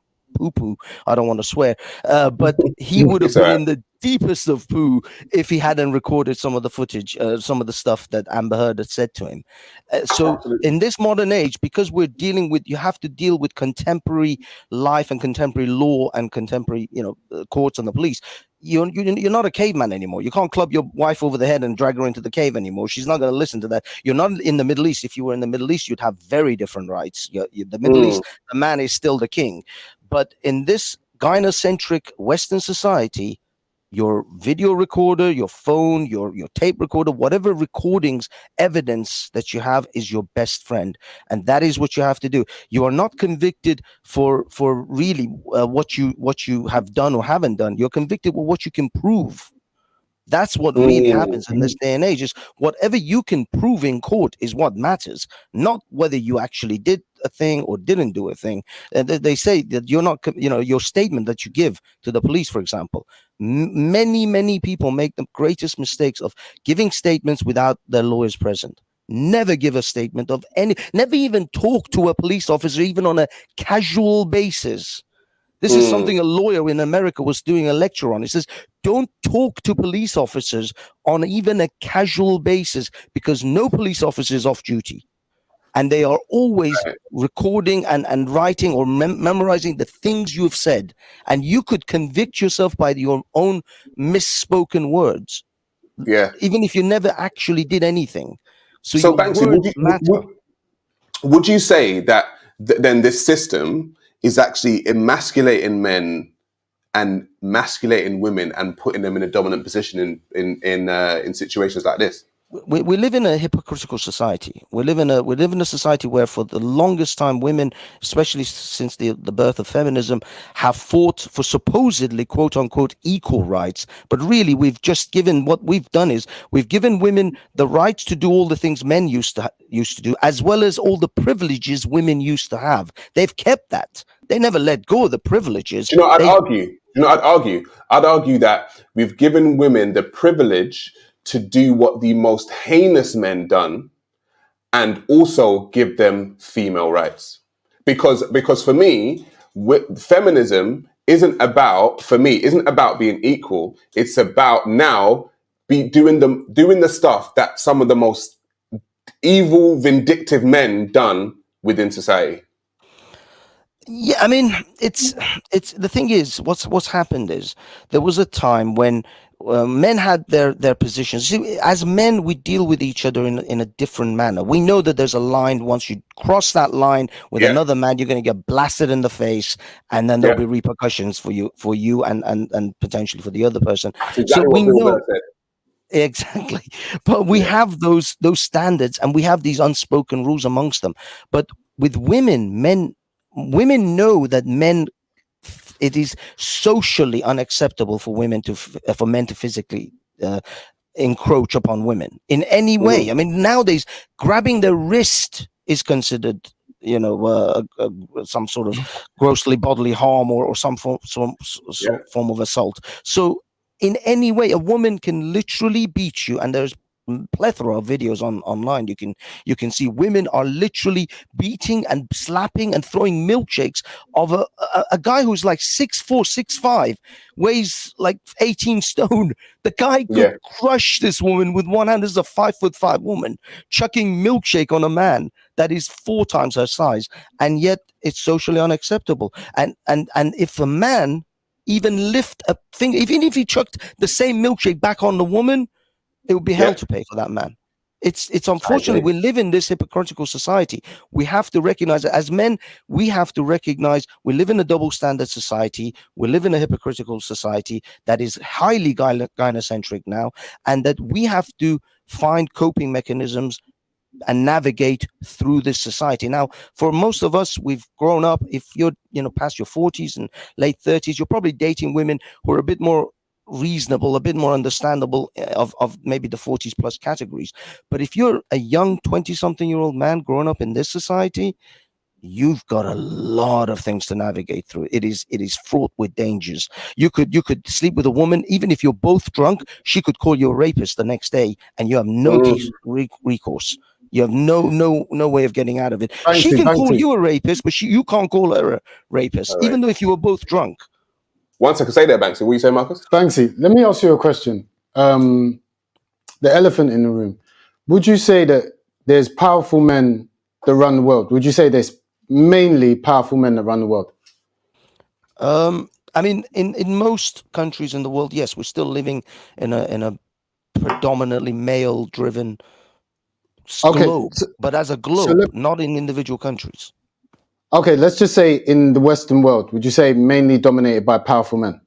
poo. I don't want to swear, but he would have been in the deepest of poo if he hadn't recorded some of the footage, some of the stuff that Amber Heard had said to him. So in this modern age, because we're dealing with, you have to deal with contemporary life and contemporary law and contemporary, courts and the police. You're not a caveman anymore. You can't club your wife over the head and drag her into the cave anymore. She's not going to listen to that. You're not in the Middle East. If you were in the Middle East, you'd have very different rights. The Middle East, the man is still the king. But in this gynocentric Western society, your video recorder, your phone, your tape recorder, whatever recordings, evidence that you have is your best friend. And that is what you have to do. You are not convicted for really what you have done or haven't done. You're convicted for what you can prove. That's what really happens in this day and age, is whatever you can prove in court is what matters, not whether you actually did a thing or didn't do a thing. And they say that you're not, your statement that you give to the police, for example, many people make the greatest mistakes of giving statements without their lawyers present. Never give a statement of never even talk to a police officer, even on a casual basis. This is something a lawyer in America was doing a lecture on. He says, don't talk to police officers on even a casual basis, because no police officer is off duty. And they are always recording and writing or memorizing the things you have said. And you could convict yourself by your own misspoken words. Yeah. Even if you never actually did anything. So Banksy, would you say that then this system is actually emasculating men and masculating women and putting them in a dominant position in situations like this? We live in a hypocritical society. We live in a society where, for the longest time, women, especially since the birth of feminism, have fought for supposedly, quote unquote, equal rights. But really, we've given women the rights to do all the things men used to do, as well as all the privileges women used to have. They've kept that. They never let go of the privileges. I'd argue that we've given women the privilege to do what the most heinous men done, and also give them female rights. Because for me, feminism isn't about being equal. It's about now doing the stuff that some of the most evil, vindictive men done within society. Yeah, I mean, it's the thing is, what's happened is there was a time when men had their positions. See, as men, we deal with each other in a different manner. We know that there's a line. Once you cross that line with another man, you're going to get blasted in the face, and then there'll be repercussions for you and potentially for the other person. So we know. Exactly. But we have those standards, and we have these unspoken rules amongst them. But with women know that it is socially unacceptable for men to physically encroach upon women in any way. I mean, nowadays, grabbing their wrist is considered, some sort of grossly bodily harm or some form of assault. So in any way, a woman can literally beat you, and there's plethora of videos online. You can see women are literally beating and slapping and throwing milkshakes of a guy who's like 6'4", 6'5", weighs like 18 stone. The guy could crush this woman with one hand. This is a 5'5" woman chucking milkshake on a man that is 4 times her size, and yet it's socially unacceptable. And if a man even lift a finger, even if he chucked the same milkshake back on the woman, it would be hell to pay for that man. It's unfortunately, we live in this hypocritical society. We have to recognize that as men, we have to recognize we live in a double standard society. We live in a hypocritical society that is highly gynocentric now, and that we have to find coping mechanisms and navigate through this society. Now, for most of us, we've grown up. If you're past your 40s and late 30s, you're probably dating women who are a bit more reasonable, a bit more understandable of maybe the 40s plus categories. But if you're a young 20-something-year-old man growing up in this society, you've got a lot of things to navigate through. It is fraught with dangers. You could sleep with a woman, even if you're both drunk, she could call you a rapist the next day, and you have no recourse. You have no way of getting out of it. She Banksy, can call Banksy. you a rapist, but you can't call her a rapist, All right. even though if you were both drunk. One second, say that, Banksy. What you say, Marcus? Banksy, let me ask you a question. The elephant in the room. Would you say that there's powerful men that run the world? Would you say there's mainly powerful men that run the world? I mean, in most countries in the world, yes, we're still living in a predominantly male-driven globe, but as a globe, not in individual countries. Okay, let's just say in the Western world, would you say mainly dominated by powerful men?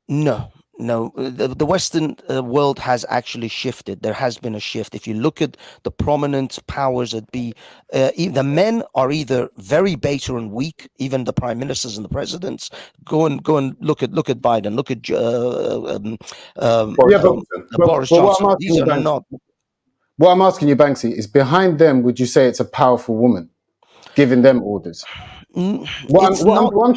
No. The Western world has actually shifted. There has been a shift. If you look at the prominent powers that be, the men are either very beta and weak. Even the prime ministers and the presidents. Go and look at Biden. Look at Boris Johnson. These are not. What I'm asking you, Banksy, is behind them. Would you say it's a powerful woman giving them orders? What I'm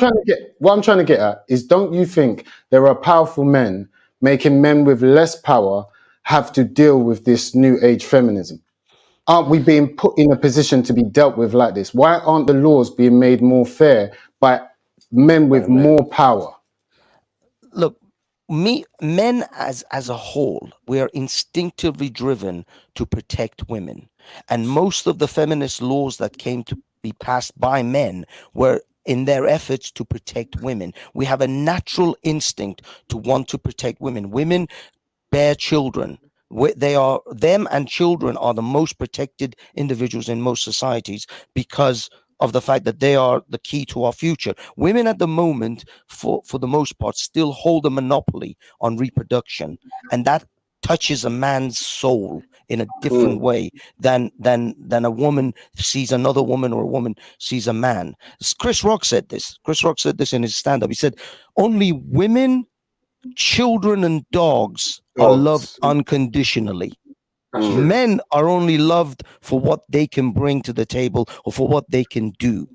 trying to get at is, don't you think there are powerful men making men with less power have to deal with this new age feminism? Aren't we being put in a position to be dealt with like this? Why aren't the laws being made more fair by men with more power? Look, men as a whole, we are instinctively driven to protect women, and most of the feminist laws that came to be passed by men were in their efforts to protect women. We have a natural instinct to want to protect women. Women bear children. Them and children are the most protected individuals in most societies because of the fact that they are the key to our future. Women at the moment, for the most part, still hold a monopoly on reproduction, and that touches a man's soul in a different way than a woman sees another woman, or a woman sees a man. Chris Rock said this. Chris Rock said this in his stand-up. He said, only women, children, and dogs are loved unconditionally. Men are only loved for what they can bring to the table or for what they can do.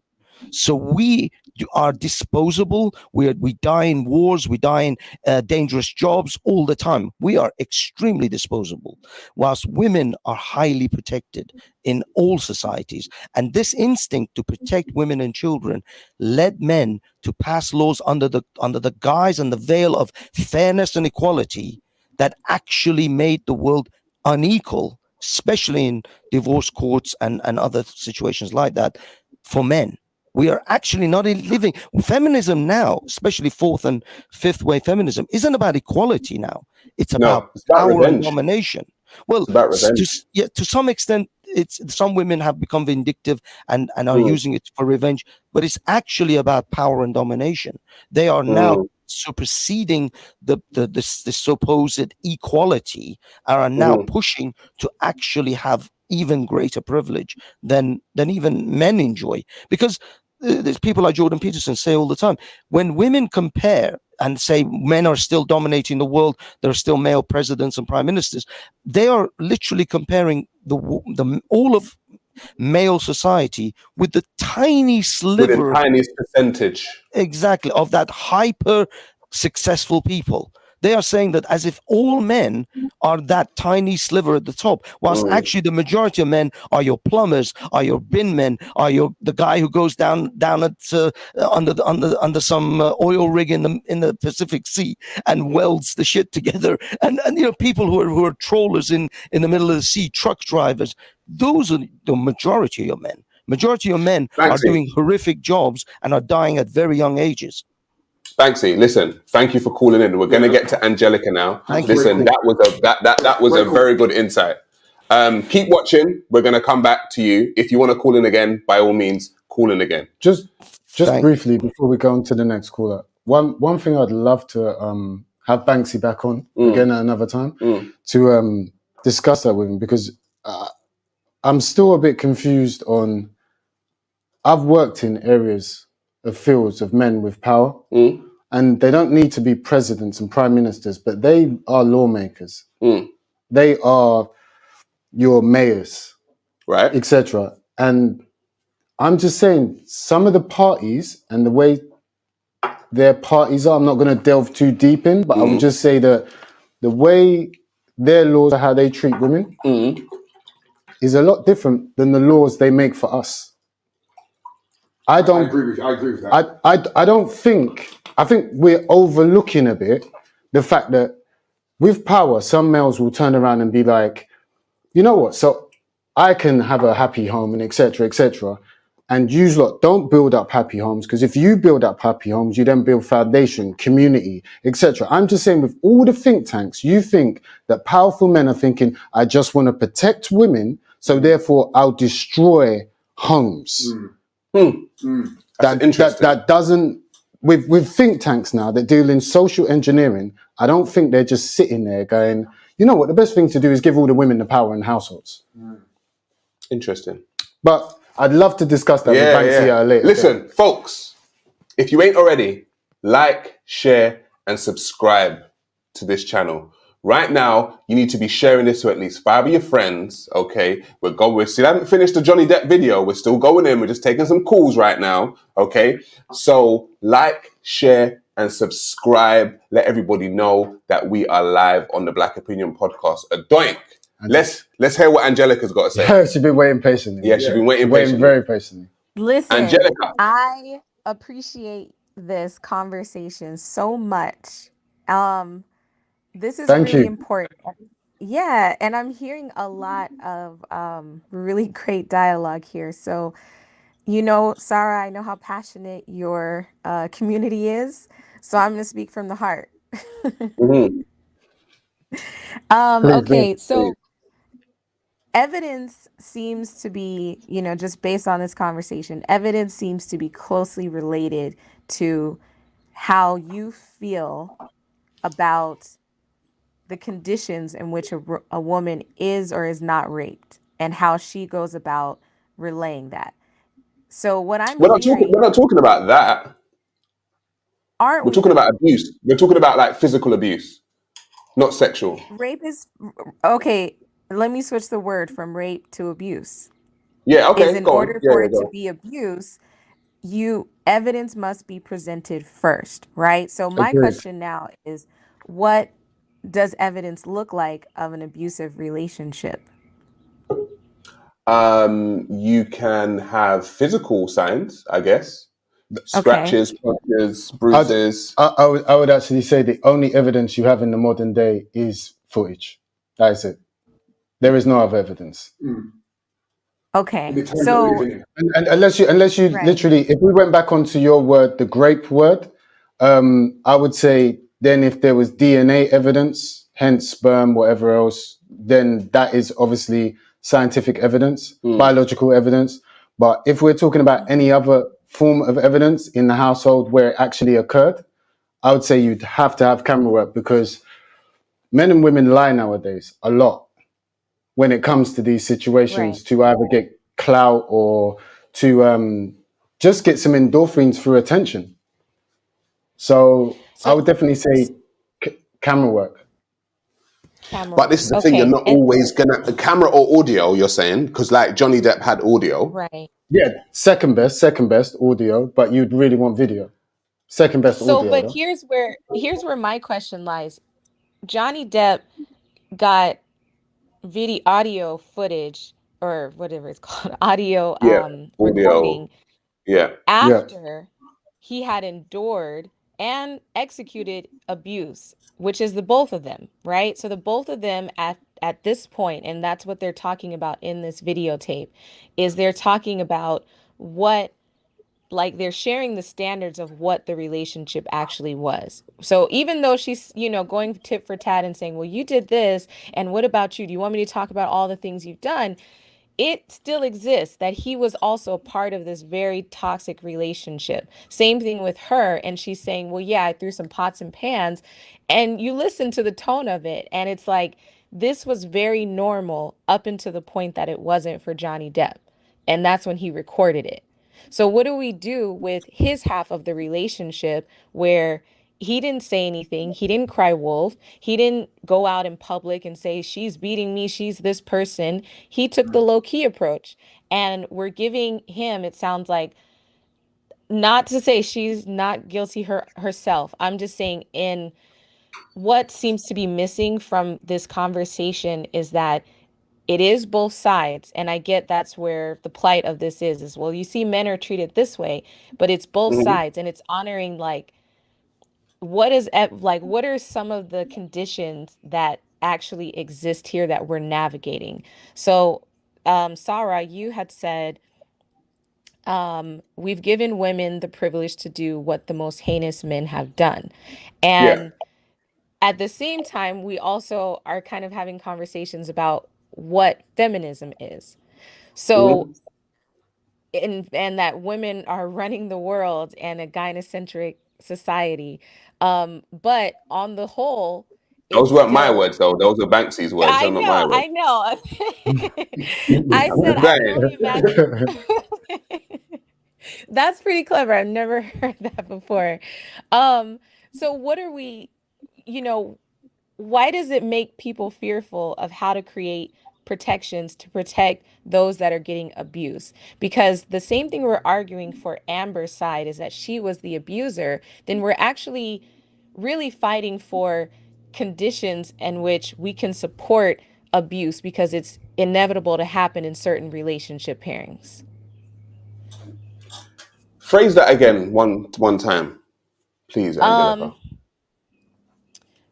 So we are disposable. We die in wars. We die in dangerous jobs all the time. We are extremely disposable, whilst women are highly protected in all societies. And this instinct to protect women and children led men to pass laws under the guise and the veil of fairness and equality that actually made the world unequal, especially in divorce courts and other situations like that, for men. We are actually not living. Feminism now, especially fourth and fifth way feminism, isn't about equality now. It's about power and domination. Well, to some extent, some women have become vindictive and are using it for revenge, but it's actually about power and domination. They are now superseding the supposed equality, are now pushing to actually have even greater privilege than even men enjoy. Because there's people like Jordan Peterson say all the time, when women compare and say men are still dominating the world, there are still male presidents and prime ministers, they are literally comparing all of male society with the tiny sliver, with the tiniest percentage, exactly, of that hyper successful people. They are saying that as if all men are that tiny sliver at the top, whilst actually the majority of men are your plumbers, are your bin men, are the guy who goes down at under some oil rig in the Pacific Sea and welds the shit together, and people who are trawlers in the middle of the sea, truck drivers. Those are the majority of your men. Majority of men are doing horrific jobs and are dying at very young ages. Banksy, listen, thank you for calling in. We're going to get to Angelica now. Listen, that was a very good insight. Keep watching. We're going to come back to you. If you want to call in again, by all means, call in again. Just briefly before we go on to the next caller, one thing I'd love to have Banksy back on again at another time to discuss that with him, because I'm still a bit confused on. I've worked in areas of fields of men with power, and they don't need to be presidents and prime ministers, but they are lawmakers. They are your mayors, right, etc. And I'm just saying, some of the parties and the way their parties are, I'm not going to delve too deep in, but I would just say that the way their laws are, how they treat women, is a lot different than the laws they make for us. I agree with that. I don't think. I think we're overlooking a bit the fact that with power, some males will turn around and be like, you know what? So I can have a happy home and etc. etc. And you lot don't build up happy homes, because if you build up happy homes, you then build foundation, community, etc. I'm just saying, with all the think tanks, you think that powerful men are thinking, I just want to protect women, so therefore I'll destroy homes. That's interesting. That doesn't, with think tanks now that deal in social engineering, I don't think they're just sitting there going, you know what, the best thing to do is give all the women the power in households. Interesting. But I'd love to discuss that with Banksy later. Listen, folks, if you ain't already, like, share, and subscribe to this channel. Right now, you need to be sharing this to at least 5 of your friends, okay? We still haven't finished the Johnny Depp video. We're still going in. We're just taking some calls right now, okay? So like, share, and subscribe. Let everybody know that we are live on the Black Opinion Podcast. Addoink. Let's hear what Angelica's got to say. Yeah, she's been waiting patiently. Yeah, she's been waiting very patiently. Listen, Angelica. I appreciate this conversation so much. This is really important. Yeah, and I'm hearing a lot of really great dialogue here. So, you know, Sarah, I know how passionate your community is. So I'm going to speak from the heart. Okay, so evidence seems to be, you know, just based on this conversation, evidence seems to be closely related to how you feel about the conditions in which a woman is or is not raped and how she goes about relaying that. So what I'm hearing... We're not talking about that. Aren't We're talking about abuse. We're talking about like physical abuse, not sexual. Rape is... Okay, let me switch the word from rape to abuse. Yeah, okay, is in order for it to be abuse, evidence must be presented first, right? So my question now is, what does evidence look like of an abusive relationship? You can have physical signs, I guess. Scratches, punches, bruises. I would actually say the only evidence you have in the modern day is footage. That is it. There is no other evidence. Okay, so and unless you literally, if we went back onto your word, the grape word, I would say then if there was DNA evidence, hence sperm, whatever else, then that is obviously scientific evidence, biological evidence. But if we're talking about any other form of evidence in the household where it actually occurred, I would say you'd have to have camera work, because men and women lie nowadays a lot when it comes to these situations to either get clout or to just get some endorphins through attention. So I would definitely say camera work. But this is the thing, you're not always gonna camera or audio, you're saying, because like Johnny Depp had audio. Right. Yeah, second best audio, but you'd really want video. Second best audio. So, but here's where my question lies. Johnny Depp got audio footage, or whatever it's called, audio recording. After he had endured and executed abuse, which is the both of them, right? So the both of them at this point, and that's what they're talking about in this videotape, is they're talking about what, like, they're sharing the standards of what the relationship actually was. So even though she's, you know, going tit for tat and saying, well, you did this, and what about you? Do you want me to talk about all the things you've done? It still exists that he was also part of this very toxic relationship. Same thing with her. And she's saying, well, yeah, I threw some pots and pans. And you listen to the tone of it, and it's like, this was very normal up until the point that it wasn't for Johnny Depp. And that's when he recorded it. So what do we do with his half of the relationship where he didn't say anything, he didn't cry wolf, he didn't go out in public and say, she's beating me, she's this person. He took the low-key approach. And we're giving him, it sounds like, not to say she's not guilty herself. I'm just saying, in what seems to be missing from this conversation is that it is both sides, and I get that's where the plight of this is well, you see men are treated this way, but it's both sides, and it's honoring like what are some of the conditions that actually exist here that we're navigating. So Sarah, you had said we've given women the privilege to do what the most heinous men have done, and at the same time we also are kind of having conversations about what feminism is. So and that women are running the world and a gynocentric society. But on the whole, Those it's weren't my still words, though. Those were Banksy's words. They're not my words. I know. I I'm said just I can saying. only imagine. That's pretty clever. I've never heard that before. So what are we, you know, why does it make people fearful of how to create protections to protect those that are getting abused? Because the same thing we're arguing for Amber's side is that she was the abuser, then we're actually really fighting for conditions in which we can support abuse because it's inevitable to happen in certain relationship pairings. Phrase that again one time, please, Angelica.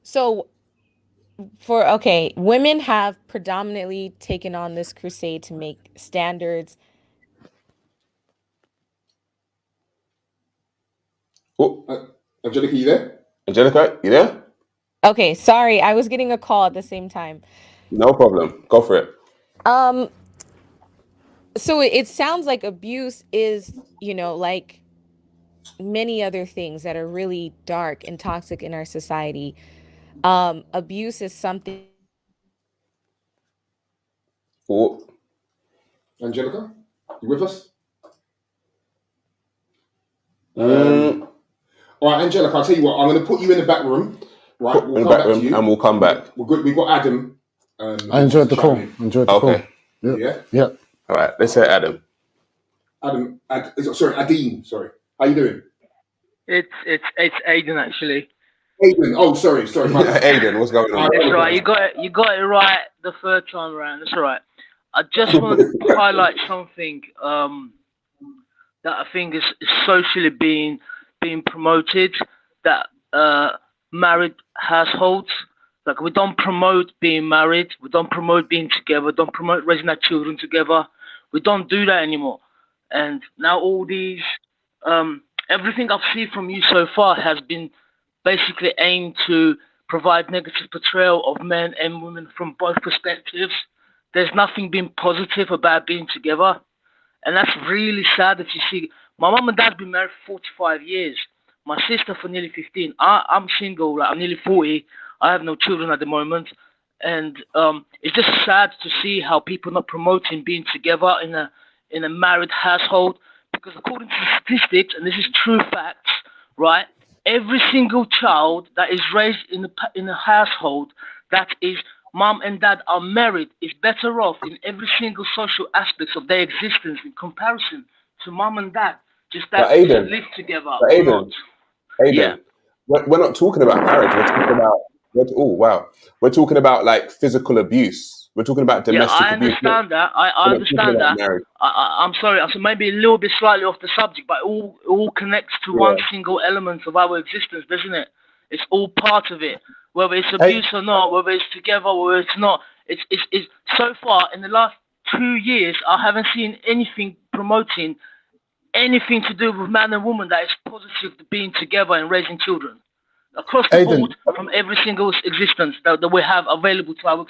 So women have predominantly taken on this crusade to make standards. Angelica, you there? Angelica, you there? Okay, sorry, I was getting a call at the same time. No problem. Go for it. So it sounds like abuse is, like many other things that are really dark and toxic in our society. Abuse is something. Oh. Angelica, you with us? All right, Angelica, I'll tell you what. I'm going to put you in the back room. Right, we'll come back to you. And we'll come back. We're good. We've got Adam. I enjoyed the call. Okay. Yeah. All right. Let's say Adam. Sorry, Adeem. Sorry. How you doing? It's Aiden actually. Aiden. Oh, sorry. Aiden, what's going on? That's right. You got it right the third time around. That's all right. I just want to highlight something that I think is socially being promoted. That married households, like, we don't promote being married. We don't promote being together. We don't promote raising our children together. We don't do that anymore. And now all these everything I've seen from you so far has been basically aimed to provide negative portrayal of men and women from both perspectives. There's nothing being positive about being together. And that's really sad that you see. My mom and dad been married for 45 years. My sister for nearly 15. I'm single, like, I'm nearly 40. I have no children at the moment. And it's just sad to see how people are not promoting being together in a married household. Because according to the statistics, and this is true facts, right? Every single child that is raised in a household that is mom and dad are married is better off in every single social aspects of their existence in comparison to mom and dad. Just that they live together. Aiden, yeah. We're not talking about marriage. We're talking about we're talking about like physical abuse. We're talking about domestic abuse. I understand that. I understand that. I'm sorry. I'm maybe a little bit slightly off the subject, but it all connects to one single element of our existence, doesn't it? It's all part of it. Whether it's abuse or not, whether it's together, whether it's not. It's so far in the last 2 years, I haven't seen anything promoting anything to do with man and woman that is positive to being together and raising children. Across the board, from every single existence that we have available to our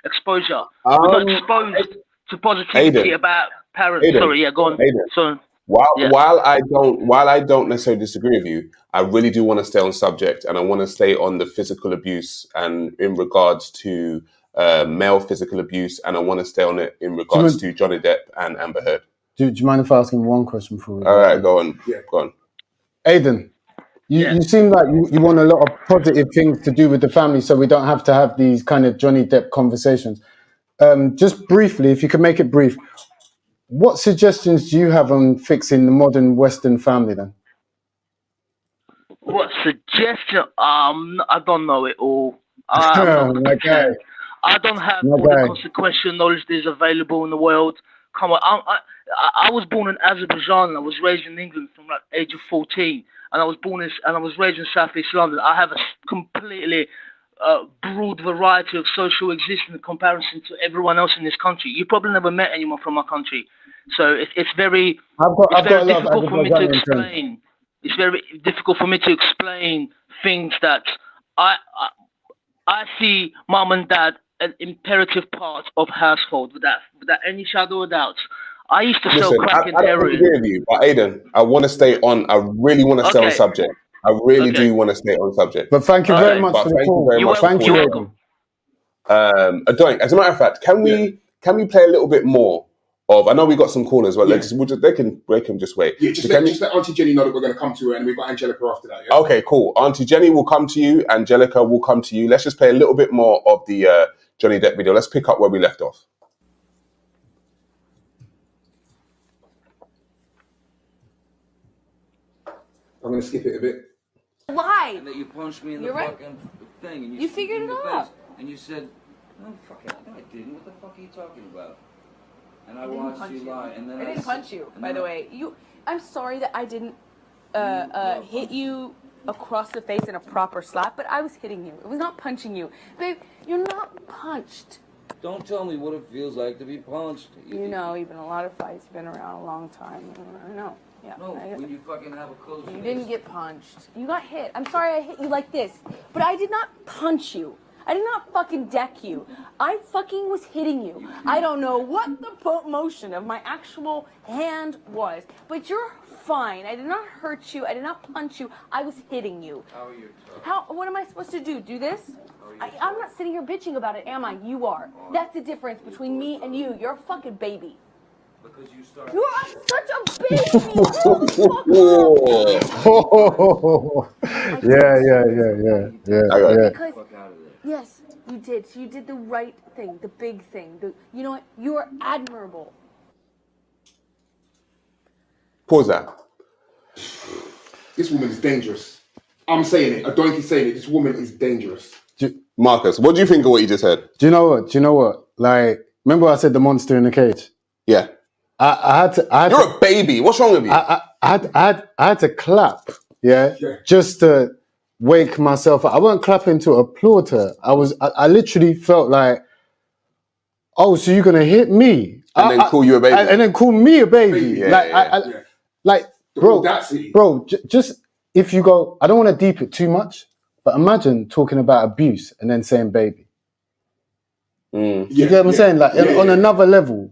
exposure. We're not exposed to positivity about parents. Sorry, go on. So, while I don't necessarily disagree with you, I really do want to stay on subject, and I want to stay on the physical abuse and in regards to male physical abuse, and I want to stay on it in regards to Johnny Depp and Amber Heard. Do you mind if I ask him one question before we go? All right, go on. Yeah. Go on. Aiden, you seem like you want a lot of positive things to do with the family, so we don't have to have these kind of Johnny Depp conversations. Just briefly, if you could make it brief, what suggestions do you have on fixing the modern Western family then? What suggestion? I don't know it all. I I don't have My all the guy. consequential knowledge that is available in the world. Come on, I was born in Azerbaijan. I was raised in England from like age of 14, and I was raised in Southeast London. I have a completely broad variety of social existence in comparison to everyone else in this country. You probably never met anyone from my country, so it's very difficult for me to explain. It's very difficult for me to explain things that I see mom and dad an imperative part of household without any shadow of doubt. I used to sell crack and I don't heroin. agree with you, but Aidan, I want to stay on. I really want to stay on subject. I really do want to stay on subject. But thank you very much for the call. Thank you very much. Addoink, as a matter of fact, can we play a little bit more of? I know we got some callers, but they can just wait. Yeah, just let Auntie Jenny know that we're going to come to her, and we've got Angelica after that. Yeah? Okay, cool. Auntie Jenny will come to you. Angelica will come to you. Let's just play a little bit more of the Johnny Depp video. Let's pick up where we left off. I'm going to skip it a bit. Lie. And that you punched me in You're the right. fucking thing. And You figured it out. And you said, no, fuck it. No, I didn't. What the fuck are you talking about? And I didn't watched punch you lie. And then I didn't punch you, and by then the way. I'm sorry that I didn't hit you across the face in a proper slap, but I was hitting you. It was not punching you. Babe, you're not punched. Don't tell me what it feels like to be punched. You know, even a lot of fights, you've been around a long time. I know. Yeah. No, when you fucking have a close You didn't get punched. You got hit. I'm sorry I hit you like this, but I did not punch you. I did not fucking deck you. I fucking was hitting you. I don't know what the motion of my actual hand was, but you're fine. I did not hurt you. I did not punch you. I was hitting you. How are you? What am I supposed to do? Do this? I'm not sitting here bitching about it, am I? You are. That's the difference between me and you. You're a fucking baby. Because you started. You are such a baby. Yeah. Because, yes, you did. So you did the right thing, the big thing. You know what? You are admirable. Pause that. This woman is dangerous. I'm saying it. Addoink is saying it. This woman is dangerous. Marcus, what do you think of what you just heard? Do you know what? Like, remember I said the monster in the cage? Yeah. I had to. You're a baby. What's wrong with you? I had to clap. Yeah. Just to wake myself up. I wasn't clapping to applaud her. I literally felt like, oh, so you're gonna hit me and then call you a baby, and then call me a baby. Bro, just if you go, I don't want to deep it too much, but imagine talking about abuse and then saying baby. You get what I'm saying? Like on another level,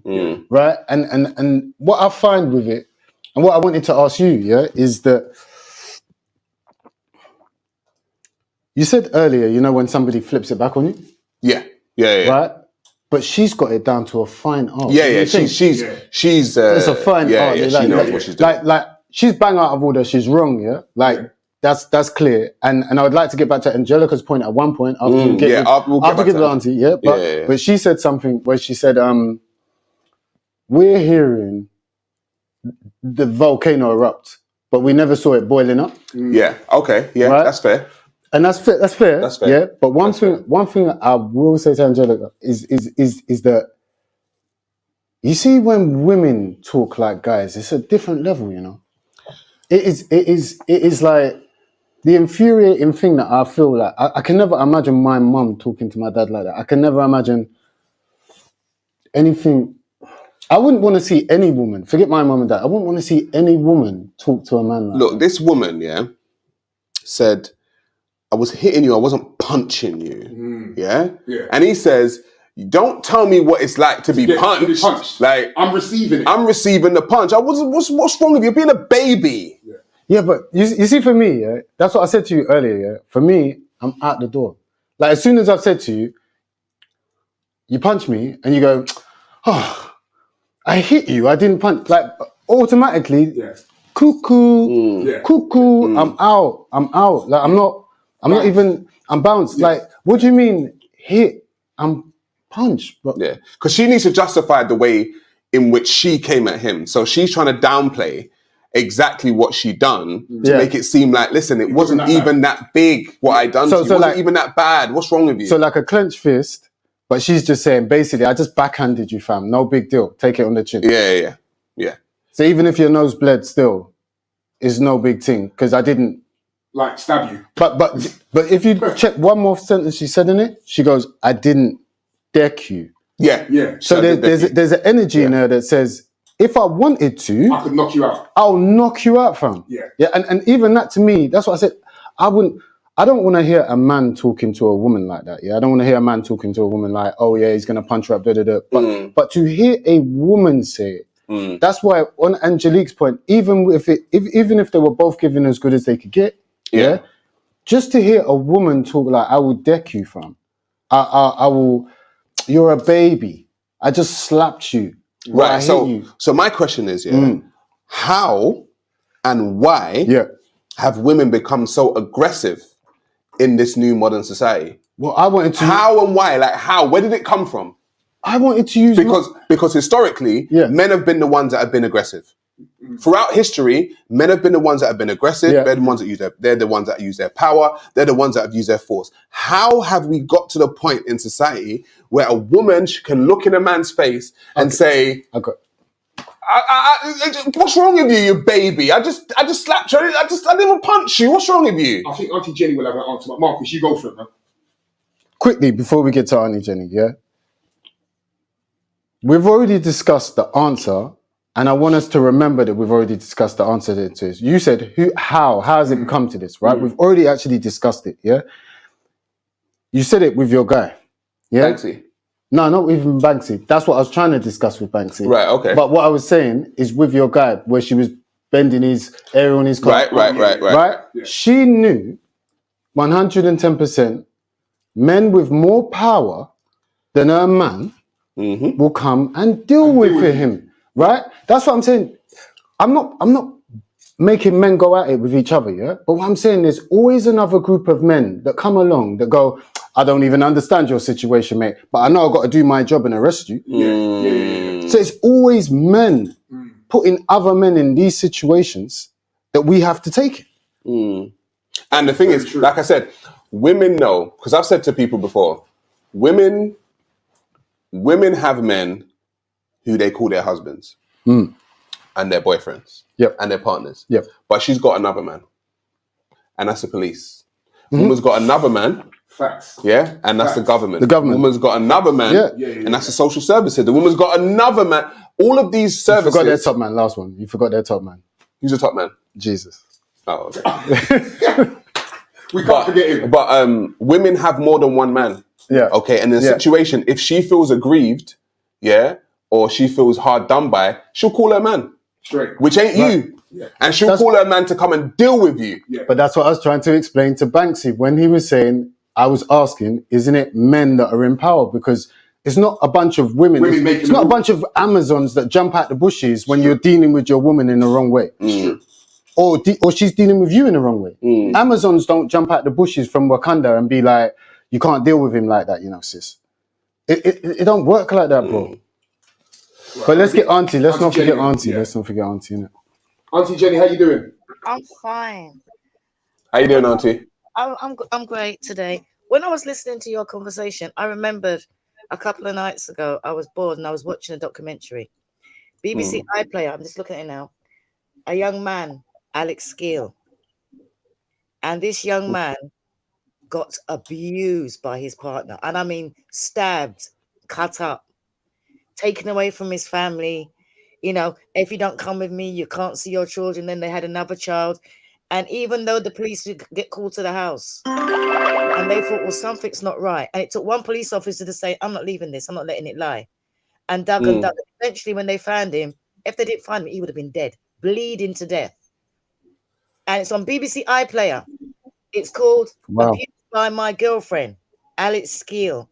right? And what I find with it, and what I wanted to ask you, is that you said earlier, when somebody flips it back on you, yeah, right? But she's got it down to a fine art. Yeah. She's it's a fine art. Yeah, she knows what she's doing. Like she's bang out of order. She's wrong. Yeah, that's clear. And I would like to get back to Angelica's point at one point after we get the auntie. Yeah, but she said something where she said, "We're hearing the volcano erupt, but we never saw it boiling up." Yeah. Okay. Yeah. Right? That's fair. And that's fair. Yeah. But one thing I will say to Angelica is that you see when women talk like guys, it's a different level. It is like the infuriating thing that I feel like I can never imagine my mum talking to my dad like that. I can never imagine anything. I wouldn't want to see any woman, forget my mum and dad, I wouldn't want to see any woman talk to a man like that. This woman, said, I was hitting you, I wasn't punching you. Yeah? And he says, don't tell me what it's like to be punched. Like, I'm receiving it. I'm receiving the punch. What's wrong with you? You're being a baby. Yeah, but you see, for me, that's what I said to you earlier. For me, I'm out the door. Like, as soon as I've said to you, you punch me, and you go, oh, I hit you, I didn't punch. Like, automatically, cuckoo, I'm out. Like, I'm not even, I'm bounced. Like, what do you mean hit? I'm punched. Bro. Yeah, because she needs to justify the way in which she came at him. So she's trying to downplay exactly what she done to make it seem like, listen, it wasn't even that big what I done to you. It wasn't even that bad. What's wrong with you? So like a clenched fist But she's just saying, basically, I just backhanded you, fam. No big deal. Take it on the chin. Yeah. So even if your nose bled still, it's no big thing because I didn't like stab you. But if you check one more sentence she said in it, she goes, I didn't deck you. Yeah. So there's an energy in her that says, if I wanted to, I could knock you out. I'll knock you out, fam. Yeah. And even that to me, that's what I said. I don't want to hear a man talking to a woman like that. Yeah, I don't want to hear a man talking to a woman like, oh yeah, he's gonna punch her up. But to hear a woman say it, that's why on Angelique's point, even if they were both giving as good as they could get, just to hear a woman talk like, I will deck you, fam. I will. You're a baby. I just slapped you. Right. So my question is, how and why have women become so aggressive in this new modern society? Well, I wanted to. How and why? Like how? Where did it come from? I wanted to use because historically, men have been the ones that have been aggressive. Throughout history, men have been the ones that have been aggressive. They're the ones that they're the ones that use their power. They're the ones that have used their force. How have we got to the point in society where a woman can look in a man's face and say, what's wrong with you, you baby? I just slapped you. I didn't even punch you. What's wrong with you? I think Auntie Jenny will have an answer, but Marcus, you go for it, man. Quickly, before we get to Auntie Jenny, we've already discussed the answer, and I want us to remember that we've already discussed the answer to this. You said, how has it come to this, right? We've already actually discussed it, You said it with your guy, Banksy. No, not even Banksy. That's what I was trying to discuss with Banksy. Right, okay. But what I was saying is with your guy, where she was bending his air on his car. Right? Yeah. She knew 110% men with more power than her man will come and deal with him. Right? That's what I'm saying. I'm not making men go at it with each other, But what I'm saying, there's always another group of men that come along that go, I don't even understand your situation, mate, but I know I've got to do my job and arrest you. So it's always men putting other men in these situations that we have to take it. And the thing is, like I said, women know, because I've said to people before, women have men who they call their husbands and their boyfriends and their partners. But she's got another man, and that's the police. Woman's got another man. Facts. Yeah, and that's the government. The government. Woman's got another man, and that's the social services. The woman's got another man. All of these services. You forgot their top man, last one. You forgot their top man. Who's the top man? Jesus. Oh, okay. We can't forget him. But women have more than one man. Okay, and in a situation, if she feels aggrieved, or she feels hard done by, she'll call her man. Straight. Which ain't you. And she'll call her man to come and deal with you. But that's what I was trying to explain to Banksy when he was saying, I was asking, isn't it men that are in power? Because it's not a bunch of women. It's not a bunch of Amazons that jump out the bushes when you're dealing with your woman in the wrong way. Or she's dealing with you in the wrong way. Amazons don't jump out the bushes from Wakanda and be like, you can't deal with him like that, sis. It don't work like that, bro. Right. But let's get Auntie. Let's not forget Auntie. Let's not forget Auntie, innit? Auntie Jenny, how you doing? I'm fine. How you doing, Auntie? I'm great today. When I was listening to your conversation, I remembered a couple of nights ago, I was bored and I was watching a documentary. BBC iPlayer, I'm just looking at it now. A young man, Alex Skeel. And this young man got abused by his partner. And I mean, stabbed, cut up, taken away from his family. If you don't come with me, you can't see your children. Then they had another child. And even though the police would get called to the house and they thought, well, something's not right. And it took one police officer to say, I'm not leaving this. I'm not letting it lie. And dug and dug. Eventually, when they found him, if they didn't find him, he would have been dead, bleeding to death. And it's on BBC iPlayer. It's called Abused by My Girlfriend, Alex Skeel.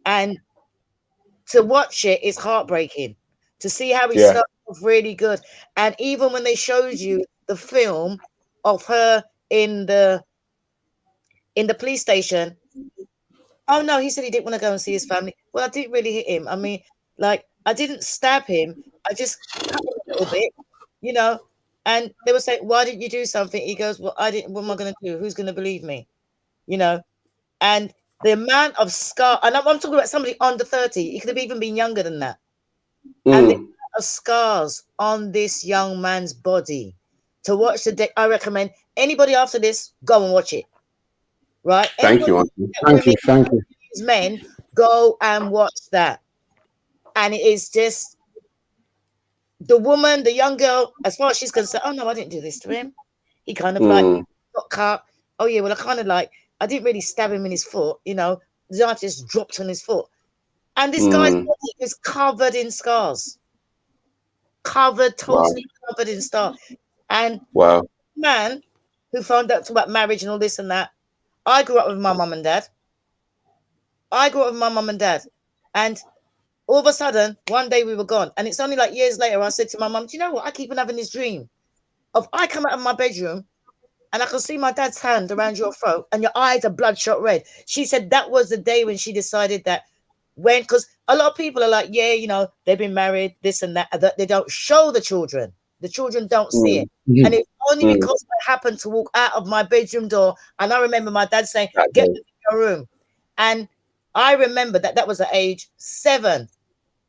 And to watch it is heartbreaking. To see how he started off really good. And even when they showed you the film of her in the police station, oh no, he said he didn't want to go and see his family. Well, I didn't really hit him. I mean, like, I didn't stab him. I just cut him a little bit, and they were saying, why didn't you do something? He goes, well, I didn't. What am I going to do? Who's going to believe me? And The amount of scar, and I'm talking about somebody under 30. He could have even been younger than that. And the amount of scars on this young man's body. To watch I recommend anybody after this, go and watch it. Right? Thank you, Auntie. Thank you. Men, go and watch that. And it is just the woman, the young girl, as far as she's concerned, oh no, I didn't do this to him. He kind of like got cut. Oh yeah, well, I didn't really stab him in his foot, you know. The knife just dropped on his foot. And this guy's body is covered in scars. Totally covered in scars. And man who found out about marriage and all this and that. I grew up with my mum and dad. And all of a sudden, one day we were gone. And it's only like years later, I said to my mum, do you know what? I keep on having this dream of I come out of my bedroom and I can see my dad's hand around your throat and your eyes are bloodshot red. She said that was the day when she decided that because a lot of people are like, yeah, you know, they've been married, this and that they don't show the children. The children don't see it. And it's only because I happened to walk out of my bedroom door. And I remember my dad saying, get in your room. And I remember that was at age 7.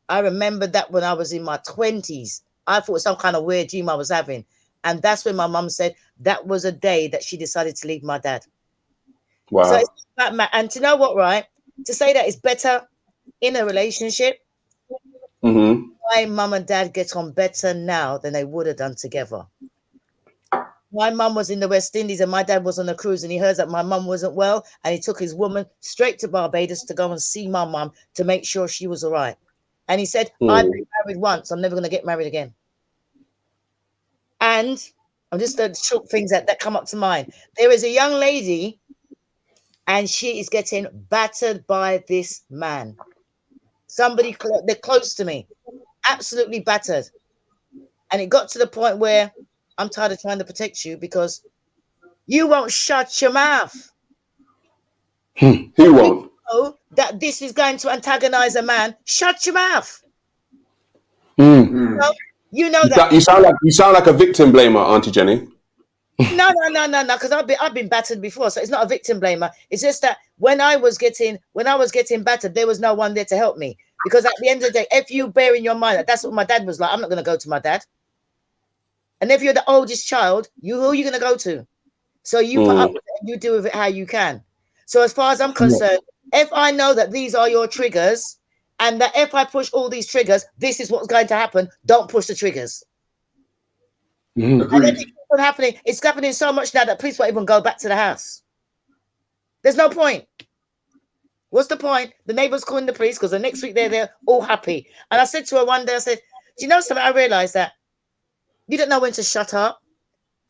I remember that when I was in my 20s. I thought it was some kind of weird dream I was having. And that's when my mum said that was a day that she decided to leave my dad. Wow. So it's that, and to know what, right? To say that it's better in a relationship, my mum and dad get on better now than they would have done together. My mum was in the West Indies and my dad was on a cruise, and he heard that my mum wasn't well, and he took his woman straight to Barbados to go and see my mum to make sure she was all right. And he said, I've been married once, I'm never going to get married again. And I'm just the short things that come up to mind. There is a young lady and she is getting battered by this man. Somebody, they're close to me, absolutely battered. And it got to the point where I'm tired of trying to protect you because you won't shut your mouth. Who won't? You know that this is going to antagonize a man. Shut your mouth. You know that you sound like a victim blamer, Auntie Jenny. No, because I've been battered before, so it's not a victim blamer. It's just that when I was getting battered, there was no one there to help me. Because at the end of the day, if you bear in your mind that that's what my dad was like, I'm not going to go to my dad. And if you're the oldest child, who are you going to go to? So you put up with it and you deal with it how you can. So as far as I'm concerned, if I know that these are your triggers, and that if I push all these triggers, this is what's going to happen, don't push the triggers. And then it's happening so much now that police won't even go back to the house. There's no point. What's the point? The neighbors calling the police because the next week they're all happy. And I said to her one day, I said, do you know something? I realized that you don't know when to shut up.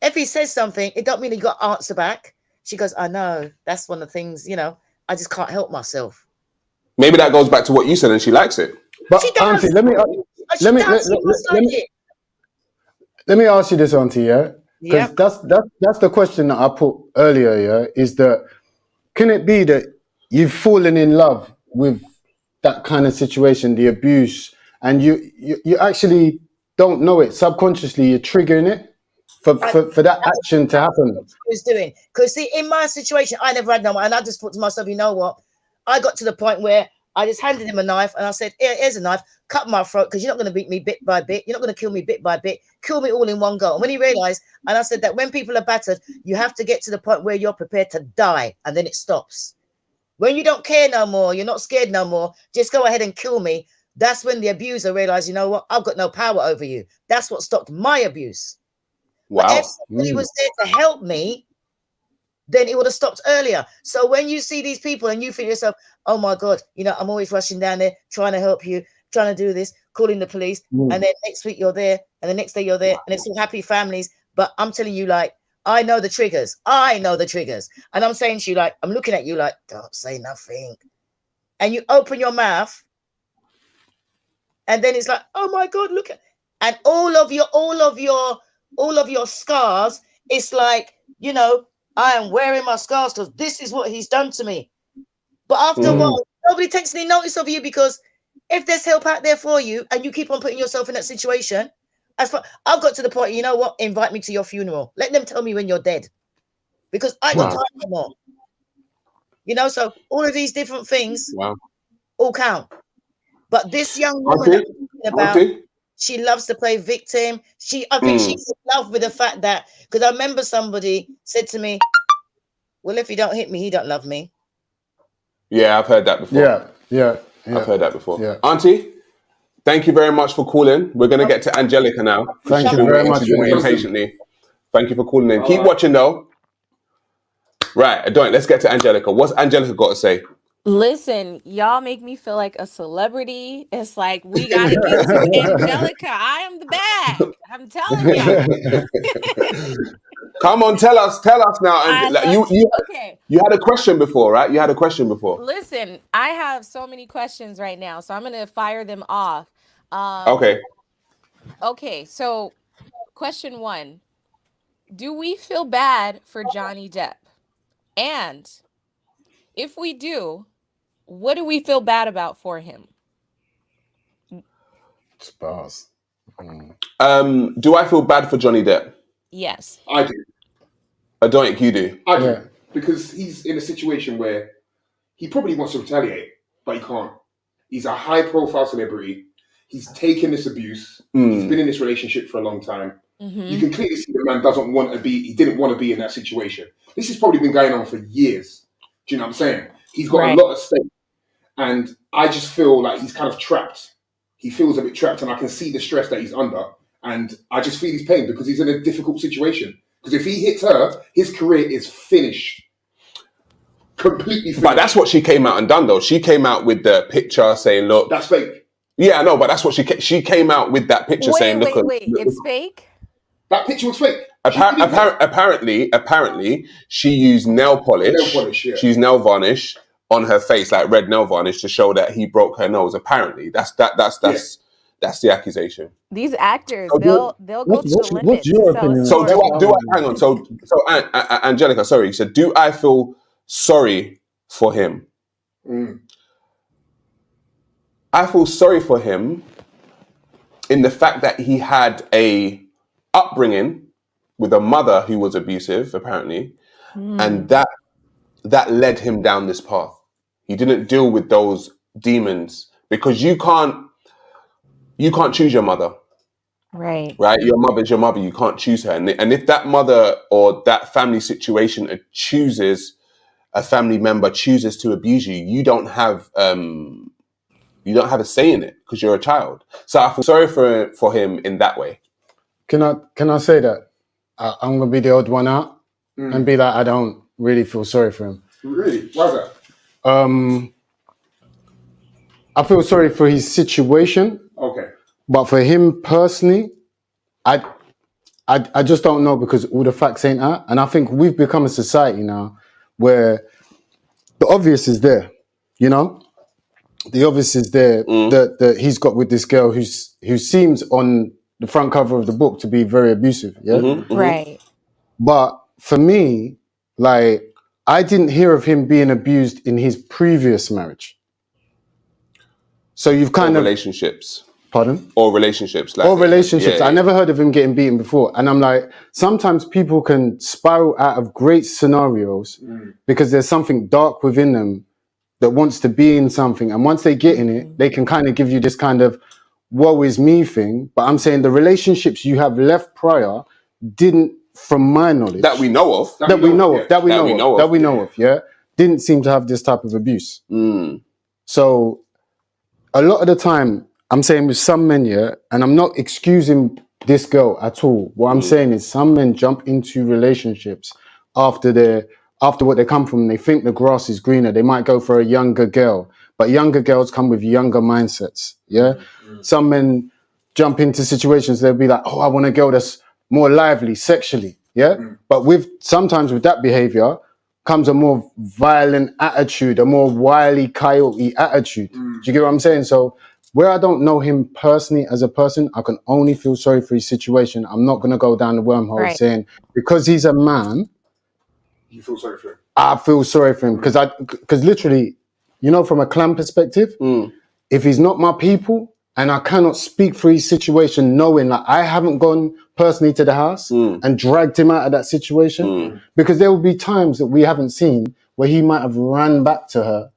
If he says something, it don't mean he got answer back. She goes, I know. That's one of the things, you know, I just can't help myself. Maybe that goes back to what you said and she likes it. But Auntie, let me ask you this, Auntie, yeah? Because that's the question that I put earlier, yeah, is that can it be that you've fallen in love with that kind of situation, the abuse, and you actually don't know it subconsciously, you're triggering it for that action to happen? Who's doing? Because see, in my situation, I never had no one, and I just thought to myself, you know what? I got to the point where I just handed him a knife and I said, here's a knife, cut my throat because you're not going to beat me bit by bit. You're not going to kill me bit by bit. Kill me all in one go. And when he realized, and I said that when people are battered, you have to get to the point where you're prepared to die and then it stops. When you don't care no more, you're not scared no more, just go ahead and kill me. That's when the abuser realized, you know what? I've got no power over you. That's what stopped my abuse. Wow. But if somebody was there to help me, then it would have stopped earlier. So when you see these people and you feel yourself, oh my God, you know, I'm always rushing down there, trying to help you, trying to do this, calling the police. And then next week you're there and the next day you're there and it's all happy families. But I'm telling you, like, I know the triggers. And I'm saying to you, like, I'm looking at you like, don't say nothing. And you open your mouth and then it's like, oh my God, look at, and all of your scars, it's like, you know, I am wearing my scars because this is what he's done to me. But after a while, nobody takes any notice of you because if there's help out there for you and you keep on putting yourself in that situation, I've got to the point, you know what? Invite me to your funeral. Let them tell me when you're dead because I got time no more. You know, so all of these different things Wow. all count. But this young woman that I'm talking about, she loves to play victim. I think she's in love with the fact that, because I remember somebody said to me, well, if you don't hit me, he don't love me. Yeah, I've heard that before. Yeah. I've heard that before. Yeah. Auntie, thank you very much for calling. We're going to get to Angelica now. Thank you very much. She's been waiting patiently. Thank you for calling in. Keep watching though. Right, Addoink, let's get to Angelica. What's Angelica got to say? Listen, y'all make me feel like a celebrity. It's like, we gotta get to Angelica. I am the bag. I'm telling y'all. Come on, tell us now. You had a question before, right? You had a question before. Listen, I have so many questions right now, so I'm gonna fire them off. Okay, so question 1. Do we feel bad for Johnny Depp? And if we do, what do we feel bad about for him? Spars. Do I feel bad for Johnny Depp? Yes. I do. Addoink, you do? I do. Because he's in a situation where he probably wants to retaliate, but he can't. He's a high-profile celebrity. He's taken this abuse. He's been in this relationship for a long time. You can clearly see the man he didn't want to be in that situation. This has probably been going on for years. Do you know what I'm saying? He's got a lot at stake. And I just feel like he's kind of trapped. He feels a bit trapped, and I can see the stress that he's under. And I just feel his pain because he's in a difficult situation. Because if he hits her, his career is finished. Completely finished. But that's what she came out and done, though. She came out with the picture saying, look... That's fake. Yeah, I know, but that's what she came out with that picture saying, look... Wait, it's fake? That picture was fake. Apparently, she used nail polish. She used nail varnish on her face, like red nail varnish, to show that he broke her nose. Apparently, that's the accusation. These actors, they'll go to the limit. What's your opinion? So do I hang on? So Angelica, sorry, you said, do I feel sorry for him? I feel sorry for him in the fact that he had a upbringing with a mother who was abusive, apparently, and that led him down this path. He didn't deal with those demons because you can't choose your mother. Right. Your mother's your mother. You can't choose her. And if that mother or that family situation a family member chooses to abuse you, you don't have a say in it because you're a child. So I feel sorry for him in that way. Can I say that I'm gonna be the odd one out and be like, I don't really feel sorry for him. Really? Why's that? I feel sorry for his situation. Okay. But for him personally, I just don't know because all the facts ain't out. And I think we've become a society now where the obvious is there, you know? The obvious is there that he's got with this girl who seems on the front cover of the book to be very abusive, yeah? Right. But for me, like, I didn't hear of him being abused in his previous marriage. So you've kind of... relationships. Pardon? Or relationships. Or relationships. Yeah. I never heard of him getting beaten before. And I'm like, sometimes people can spiral out of great scenarios because there's something dark within them that wants to be in something. And once they get in it, they can kind of give you this kind of woe is me thing. But I'm saying the relationships you have left prior didn't, from my knowledge... That we know of. That we know of, yeah? Didn't seem to have this type of abuse. So a lot of the time, I'm saying with some men, yeah, and I'm not excusing this girl at all. What I'm saying is some men jump into relationships after what they come from. They think the grass is greener. They might go for a younger girl, but younger girls come with younger mindsets, yeah? Some men jump into situations, they'll be like, oh, I want a girl that's more lively sexually, yeah? But sometimes with that behavior comes a more violent attitude, a more wily coyote attitude. Do you get what I'm saying? So where I don't know him personally as a person, I can only feel sorry for his situation. I'm not going to go down the wormhole saying, because he's a man... You feel sorry for him? I feel sorry for him because literally, you know, from a clan perspective, if he's not my people and I cannot speak for his situation knowing that I haven't gone personally to the house and dragged him out of that situation, because there will be times that we haven't seen where he might have ran back to her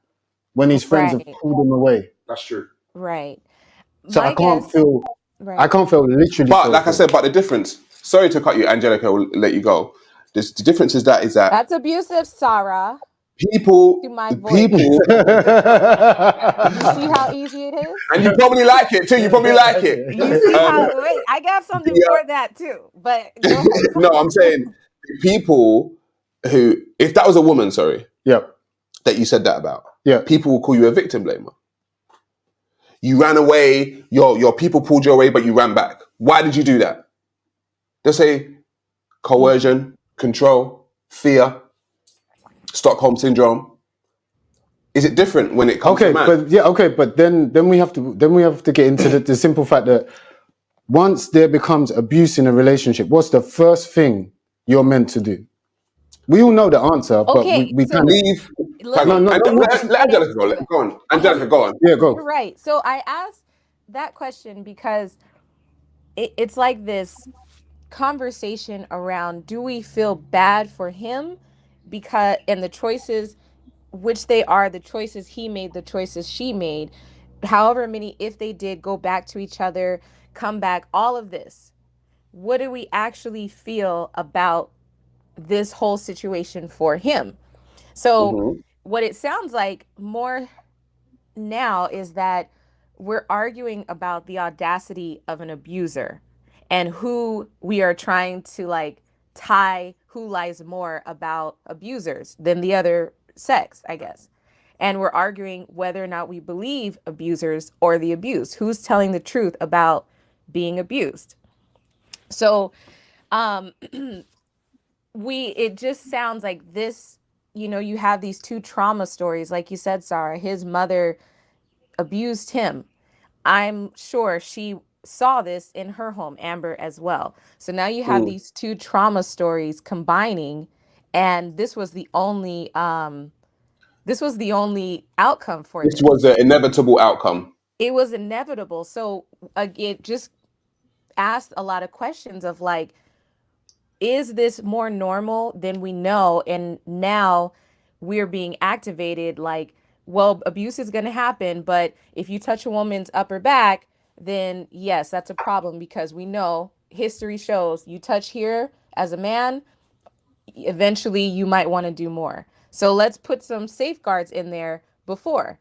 when his friends have Right. pulled him away. That's true. Right. So My guess. Right. I can't feel literally. But like I said, but the difference. Sorry to cut you, Angelica. Will let you go. The difference is that That's abusive, Sarah. people, To my voice. people. You see how easy it is? And you probably like it too. You probably like it. You see how? Wait, I got something for that too. But go ahead. No, I'm saying people who, if that was a woman, sorry, yep, that you said that about, yeah, people will call you a victim blamer. You ran away. Your people pulled you away, but you ran back. Why did you do that? They'll say coercion, control, fear, Stockholm syndrome. Is it different when it comes to man? But then we have to get into the simple fact that once there becomes abuse in a relationship, what's the first thing you're meant to do? We all know the answer, but we so can't leave. Let Angelica go. Go on. Angelica, go on. Yeah, go. You're right. So I asked that question because it's like this conversation around, do we feel bad for him because, and the choices, which they are the choices he made, the choices she made, however many, if they did go back to each other, come back, all of this, what do we actually feel about this whole situation for him? So what it sounds like more now is that we're arguing about the audacity of an abuser and who we are trying to like tie who lies more about abusers than the other sex, I guess. And we're arguing whether or not we believe abusers or the abuse. Who's telling the truth about being abused? So it just sounds like this, you have these two trauma stories, like you said, Sarah. His mother abused him. I'm sure she saw this in her home, Amber, as well. So now you have these two trauma stories combining, and this was the only outcome for This this. was an inevitable outcome. It was inevitable. So it just asked a lot of questions of like, is this more normal than we know? And now we're being activated like, well, abuse is going to happen, but if you touch a woman's upper back, then yes, that's a problem, because we know history shows you touch here as a man, eventually you might want to do more. So let's put some safeguards in there before.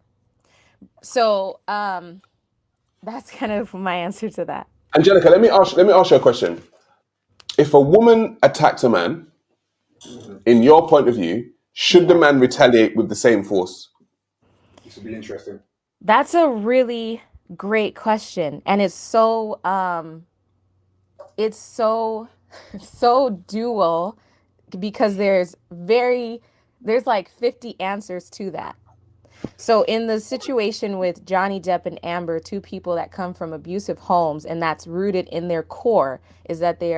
So that's kind of my answer to that. Angelica, let me ask you a question. If a woman attacks a man, in your point of view, should the man retaliate with the same force? This will be interesting. That's a really great question, and it's so dual, because there's like 50 answers to that. So in the situation with Johnny Depp and Amber, two people that come from abusive homes, and that's rooted in their core, is that they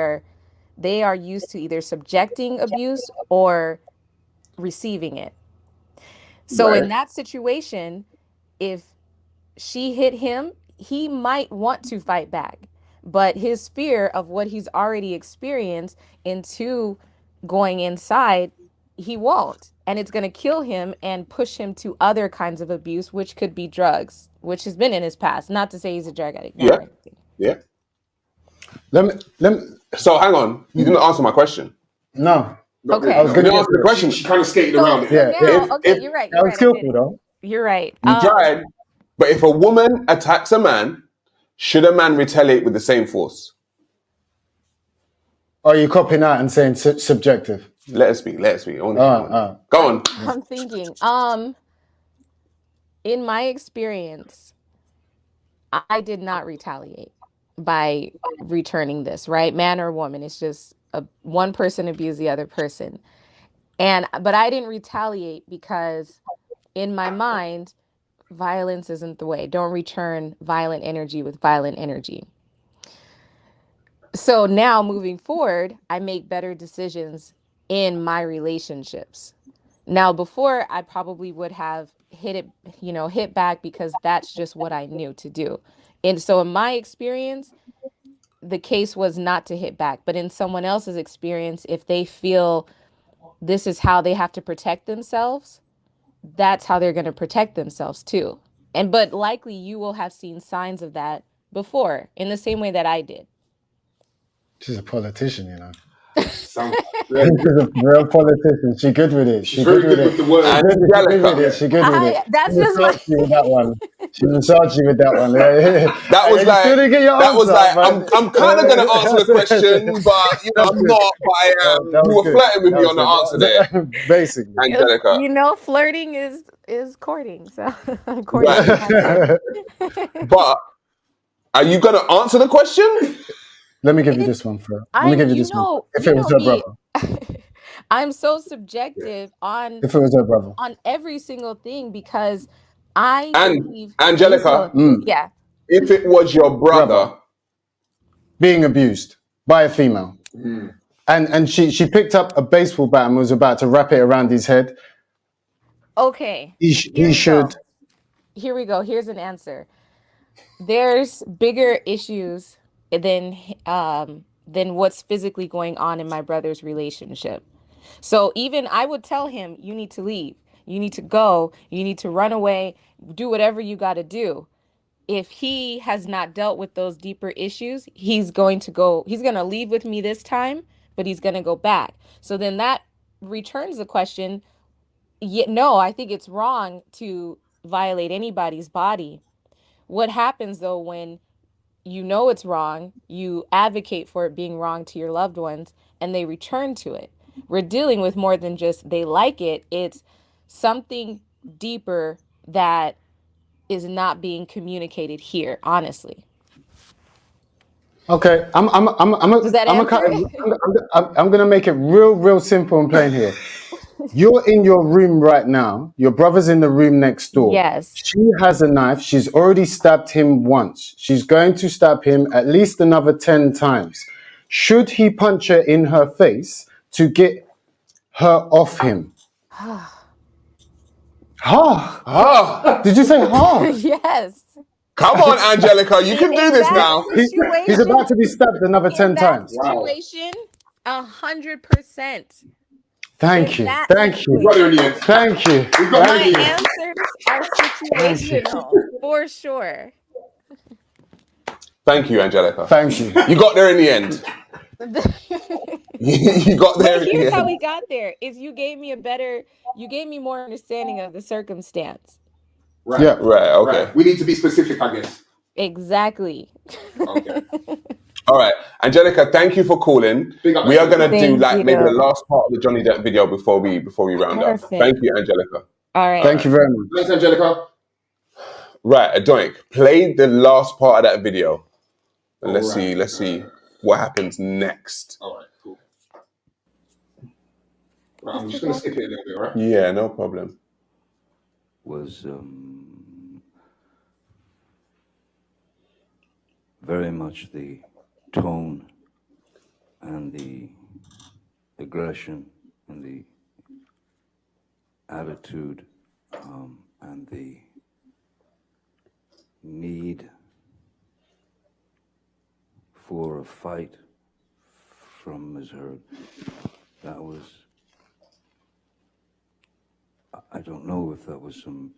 are used to either subjecting abuse or receiving it. So in that situation, if she hit him, he might want to fight back, but his fear of what he's already experienced into going inside, he won't. And it's going to kill him and push him to other kinds of abuse, which could be drugs, which has been in his past. Not to say he's a drug addict. Yeah. Let me. So hang on. You didn't answer my question. No. Okay. I was going to answer the question. She kind of skated around it. You're right. That was skillful, though. You're right. You tried. But if a woman attacks a man, should a man retaliate with the same force? Are you copying out and saying subjective? Let us speak. Go on. I'm thinking, in my experience, I did not retaliate by returning this, right? Man or woman. It's just one person abused the other person. But I didn't retaliate because in my mind, violence isn't the way. Don't return violent energy with violent energy. So now moving forward, I make better decisions in my relationships. Now, before, I probably would have hit back, because that's just what I knew to do. And so in my experience, the case was not to hit back. But in someone else's experience, if they feel this is how they have to protect themselves, that's how they're going to protect themselves too. But likely you will have seen signs of that before in the same way that I did. She's a politician, you know. Sounds She's a real politician. She good with it. She's very good with the words. She good with it. She good with it. That's She just massaged you with that one. She massaged you with that one. That was You like, still didn't get your that was answer, like, man. I'm kind of going to answer the question, but you know, That's I'm good. not. But I am. That You was were good. flirting with That me was on the answer there, good. Basically. Angelica. You know, flirting is courting. So courting Right. is answer. But are you going to answer the question? Let me give you this one, Flo. Let me give you this one. If it was her me. brother. I'm so subjective on If it was her brother. on every single thing because I And believe Angelica, yeah. if it was your brother being abused by a female, and she picked up a baseball bat and was about to wrap it around his head. Okay. He should. Here we go. Here's an answer. There's bigger issues than what's physically going on in my brother's relationship. So even I would tell him, you need to leave. You need to go. You need to run away. Do whatever you got to do. If he has not dealt with those deeper issues, he's going to leave with me this time, but he's going to go back. So then that returns the question. No, I think it's wrong to violate anybody's body. What happens though when you know it's wrong, you advocate for it being wrong to your loved ones, and they return to it? We're dealing with more than just they like it. It's something deeper that is not being communicated here, honestly. Okay, I'm gonna make it real simple and plain here. You're in your room right now. Your brother's in the room next door. Yes. She has a knife. She's already stabbed him once. She's going to stab him at least another 10 times. Should he punch her in her face to get her off him? Did you say Yes. Come on, Angelica, you can do this now. He's about to be stabbed another 10 times. Situation, 100%. Thank you. Thank you. Thank you. My answers are situational, for sure. Thank you, Angelica. Thank you. You got there in the end. You got there. But here's how we got there: is you gave me more understanding of the circumstance. Right. Yeah. Right. Okay. Right. We need to be specific, I guess. Exactly. Okay. All right, Angelica, thank you for calling. We are going to do maybe the last part of the Johnny Depp video before we round up. Thank you, Angelica. All right. Thank you very much. Thanks, Angelica. Right, Addoink, play the last part of that video. And let's see what happens next. All right, cool. Right, I'm just going to skip it a little bit, right? Yeah, no problem. Was very much the tone and the aggression and the attitude and the need for a fight from Ms. Heard. That was, I don't know if that was some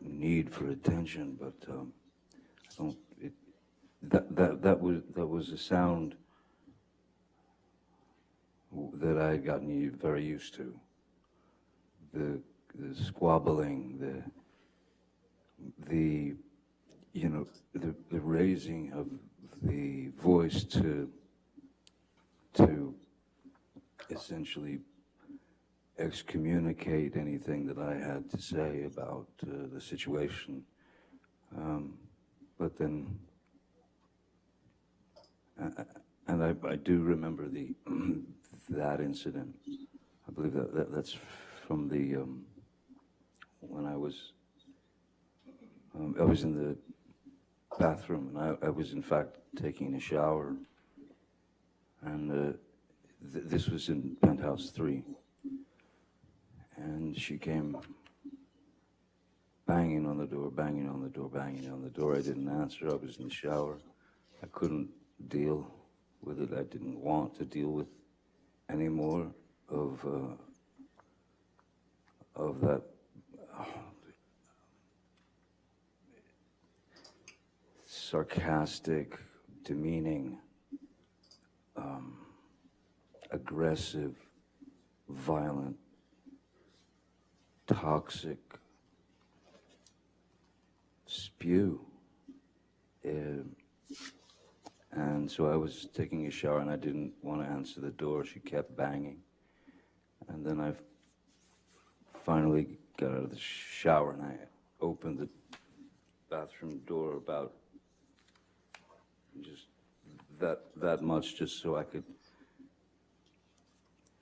need for attention, but that was a sound that I had gotten very used to. The squabbling, the raising of the voice to essentially excommunicate anything that I had to say about the situation. But then, and I do remember that incident. I believe that's from the when I was in the bathroom, and I was in fact taking a shower, and this was in penthouse 3, and she came banging on the door. I didn't answer. I was in the shower. I couldn't deal with it. I didn't want to deal with any more of of that sarcastic, demeaning, aggressive, violent, toxic spew. And so I was taking a shower and I didn't want to answer the door. She kept banging. And then I finally got out of the shower and I opened the bathroom door about just that much, just so I could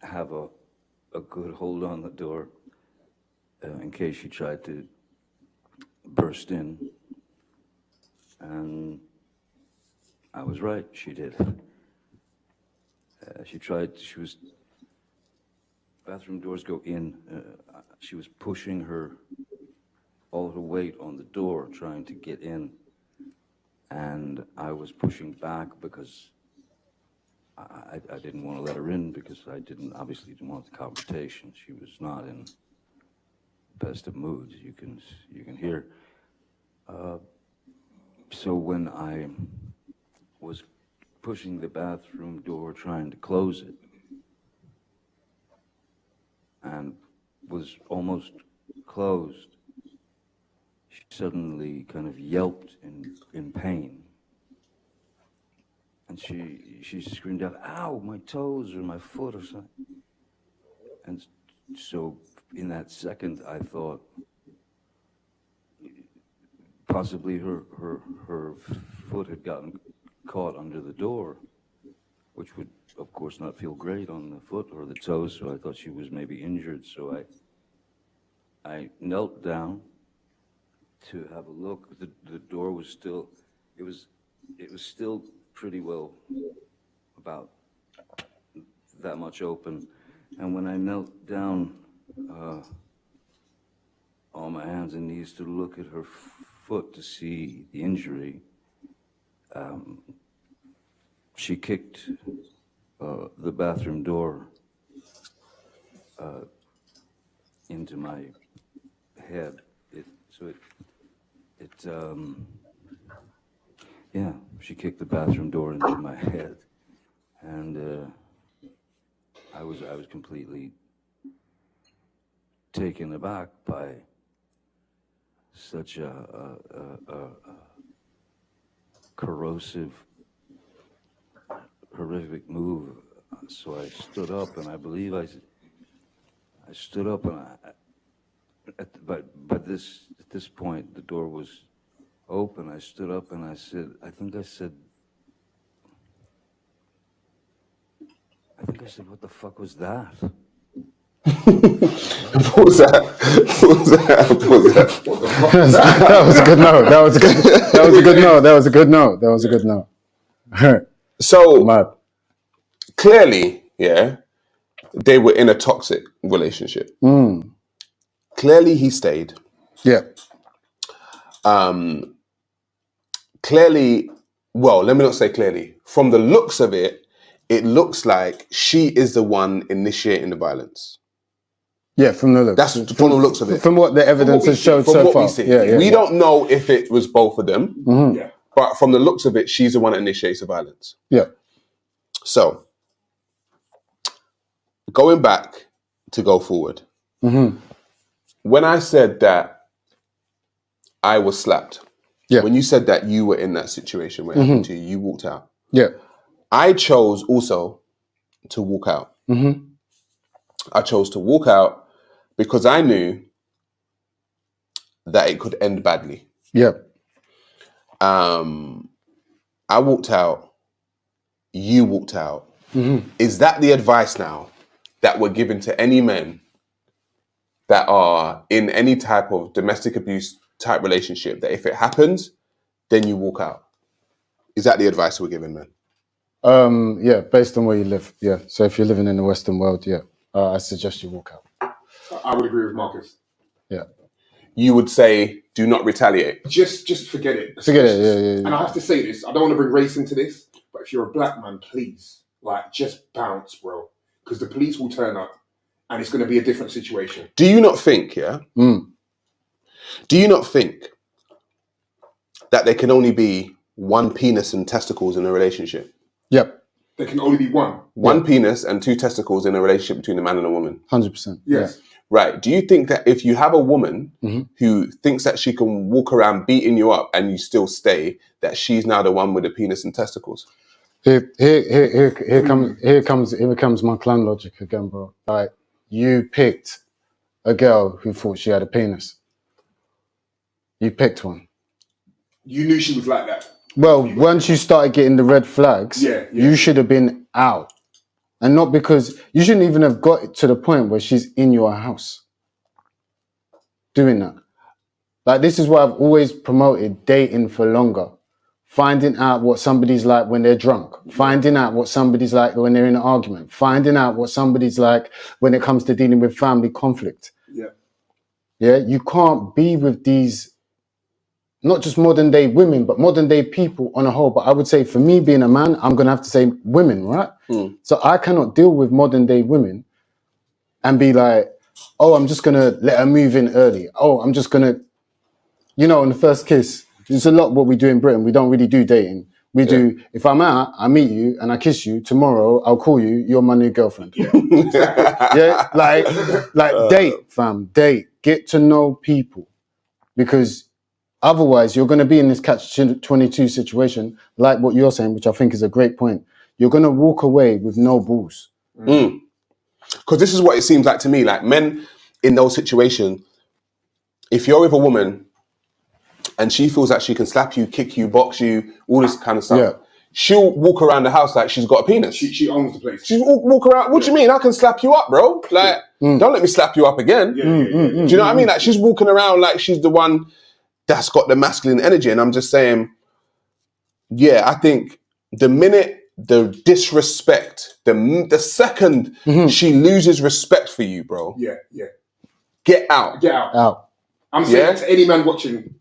have a good hold on the door in case she tried to burst in. And I was right, she did. Bathroom doors go in. She was pushing all her weight on the door, trying to get in. And I was pushing back because I didn't want to let her in, because I obviously didn't want the confrontation. She was not in best of moods, you can hear. So when I was pushing the bathroom door, trying to close it, and was almost closed, she suddenly kind of yelped in pain. And she screamed out, "Ow, my toes or my foot or something." And so in that second, I thought possibly her foot had gotten caught under the door, which would, of course, not feel great on the foot or the toes, so I thought she was maybe injured. So I knelt down to have a look. The door was still, it was still pretty well about that much open. And when I knelt down on my hands and knees to look at her foot to see the injury, she kicked the bathroom door into my head. She kicked the bathroom door into my head, and I was completely taken aback by such a corrosive, horrific move. So I stood up, and I believe I stood up, and at this point the door was open. I stood up and I said, "What the fuck was that?" What was that? That was a good note. That was a good note. So Mad. Clearly, yeah, they were in a toxic relationship. Clearly, he stayed. Yeah. Clearly, well, let me not say clearly. From the looks of it, it looks like she is the one initiating the violence. Yeah, from the looks. That's from the looks of it. From what the evidence has showed so far. From what we see. We don't know if it was both of them, but from the looks of it, she's the one that initiates the violence. Yeah. So, going back to go forward, when I said that I was slapped, when you said that you were in that situation where it happened to you, you walked out. Yeah. I chose also to walk out. I chose to walk out because I knew that it could end badly. Yeah. I walked out. You walked out. Is that the advice now that we're giving to any men that are in any type of domestic abuse type relationship, that if it happens, then you walk out? Is that the advice we're giving men? Yeah, based on where you live. Yeah. So if you're living in the Western world, I suggest you walk out. I would agree with Marcus. Yeah. You would say, do not retaliate. Just forget it. Forget it. Yeah. And I have to say this, I don't want to bring race into this, but if you're a black man, please, just bounce, bro. Because the police will turn up and it's going to be a different situation. Do you not think, do you not think that there can only be one penis and testicles in a relationship? Yep. There can only be one. One penis and two testicles in a relationship between a man and a woman. 100%. Yes. Yeah. Right. Do you think that if you have a woman who thinks that she can walk around beating you up and you still stay, that she's now the one with the penis and testicles? Here comes my clan logic again, bro. Like, you picked a girl who thought she had a penis. You picked one. You knew she was like that. Well, once you started getting the red flags, you should have been out. And not because you shouldn't even have got to the point where she's in your house doing that. Like, this is why I've always promoted dating for longer. Finding out what somebody's like when they're drunk. Finding out what somebody's like when they're in an argument. Finding out what somebody's like when it comes to dealing with family conflict. Yeah. Yeah, you can't be with these, not just modern day women, but modern day people on a whole. But I would say for me being a man, I'm going to have to say women, right? So I cannot deal with modern day women and be like, oh, I'm just going to let her move in early. Oh, I'm just going to, you know, on the first kiss. It's a lot what we do in Britain. We don't really do dating. We do, if I'm out, I meet you and I kiss you. Tomorrow, I'll call you. You're my new girlfriend. Yeah, like date, fam. Date. Get to know people. Because otherwise, you're going to be in this catch-22 situation, like what you're saying, which I think is a great point. You're going to walk away with no balls. Because this is what it seems like to me. Like, men in those situations, if you're with a woman and she feels like she can slap you, kick you, box you, all this kind of stuff, she'll walk around the house like she's got a penis. She owns the place. She'll walk around, what do you mean? I can slap you up, bro. Like, don't let me slap you up again. Do you know what I mean? Like, she's walking around like she's the one that's got the masculine energy. And I'm just saying, yeah, I think the minute the disrespect, the second she loses respect for you, bro. Get out. Get out. I'm saying to any man watching,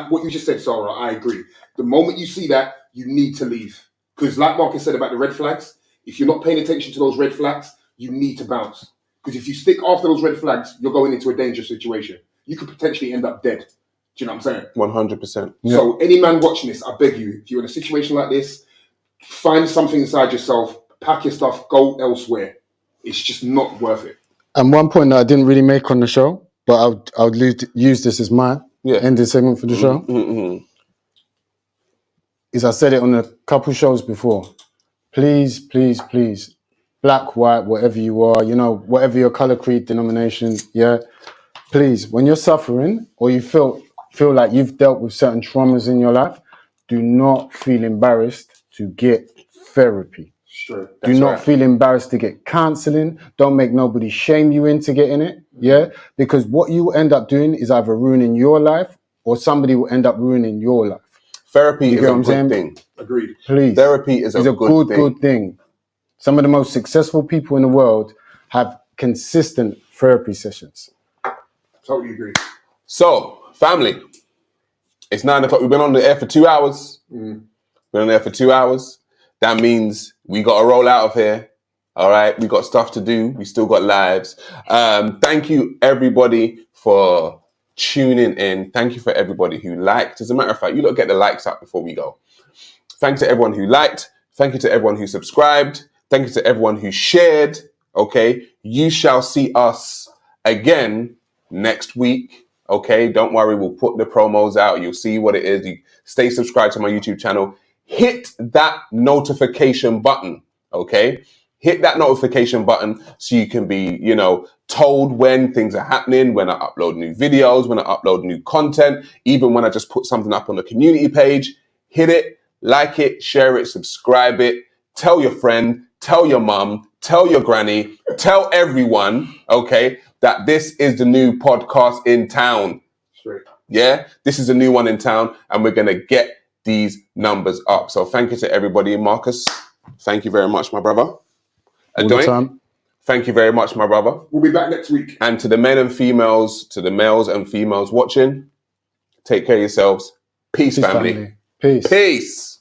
what you just said, Sarah, I agree. The moment you see that, you need to leave. Because like Marcus said about the red flags, if you're not paying attention to those red flags, you need to bounce. Because if you stick after those red flags, you're going into a dangerous situation. You could potentially end up dead. Do you know what I'm saying? 100%. So any man watching this, I beg you, if you're in a situation like this, find something inside yourself, pack your stuff, go elsewhere. It's just not worth it. And one point that I didn't really make on the show, but I would use this as my ending segment for the show, is I said it on a couple shows before. Please, please, please, black, white, whatever you are, you know, whatever your color, creed, denomination, please, when you're suffering or you feel like you've dealt with certain traumas in your life, do not feel embarrassed to get therapy. Do not feel embarrassed to get counseling. Don't make nobody shame you into getting it. Because what you end up doing is either ruining your life or somebody will end up ruining your life. Therapy is a good thing. Agreed. Please. Therapy is a good thing. Some of the most successful people in the world have consistent therapy sessions. Totally agree. So, family, it's 9 o'clock. We've been on the air for 2 hours. Been on there for 2 hours. That means we got to roll out of here. All right. We got stuff to do. We still got lives. Thank you, everybody, for tuning in. Thank you for everybody who liked. As a matter of fact, you look, get the likes up before we go. Thanks to everyone who liked. Thank you to everyone who subscribed. Thank you to everyone who shared. Okay. You shall see us again next week. Okay. Don't worry. We'll put the promos out. You'll see what it is. You stay subscribed to my YouTube channel. Hit that notification button. Okay. Hit that notification button so you can be, you know, told when things are happening, when I upload new videos, when I upload new content, even when I just put something up on the community page. Hit it, like it, share it, subscribe it, tell your friend, tell your mum, tell your granny, tell everyone, okay, that this is the new podcast in town. Straight. Yeah, this is a new one in town and we're going to get these numbers up. So thank you to everybody. Marcus, thank you very much, my brother. Addoink, thank you very much, my brother. We'll be back next week. And to the men and females, to the males and females watching, take care of yourselves. Peace, family. Peace. Peace.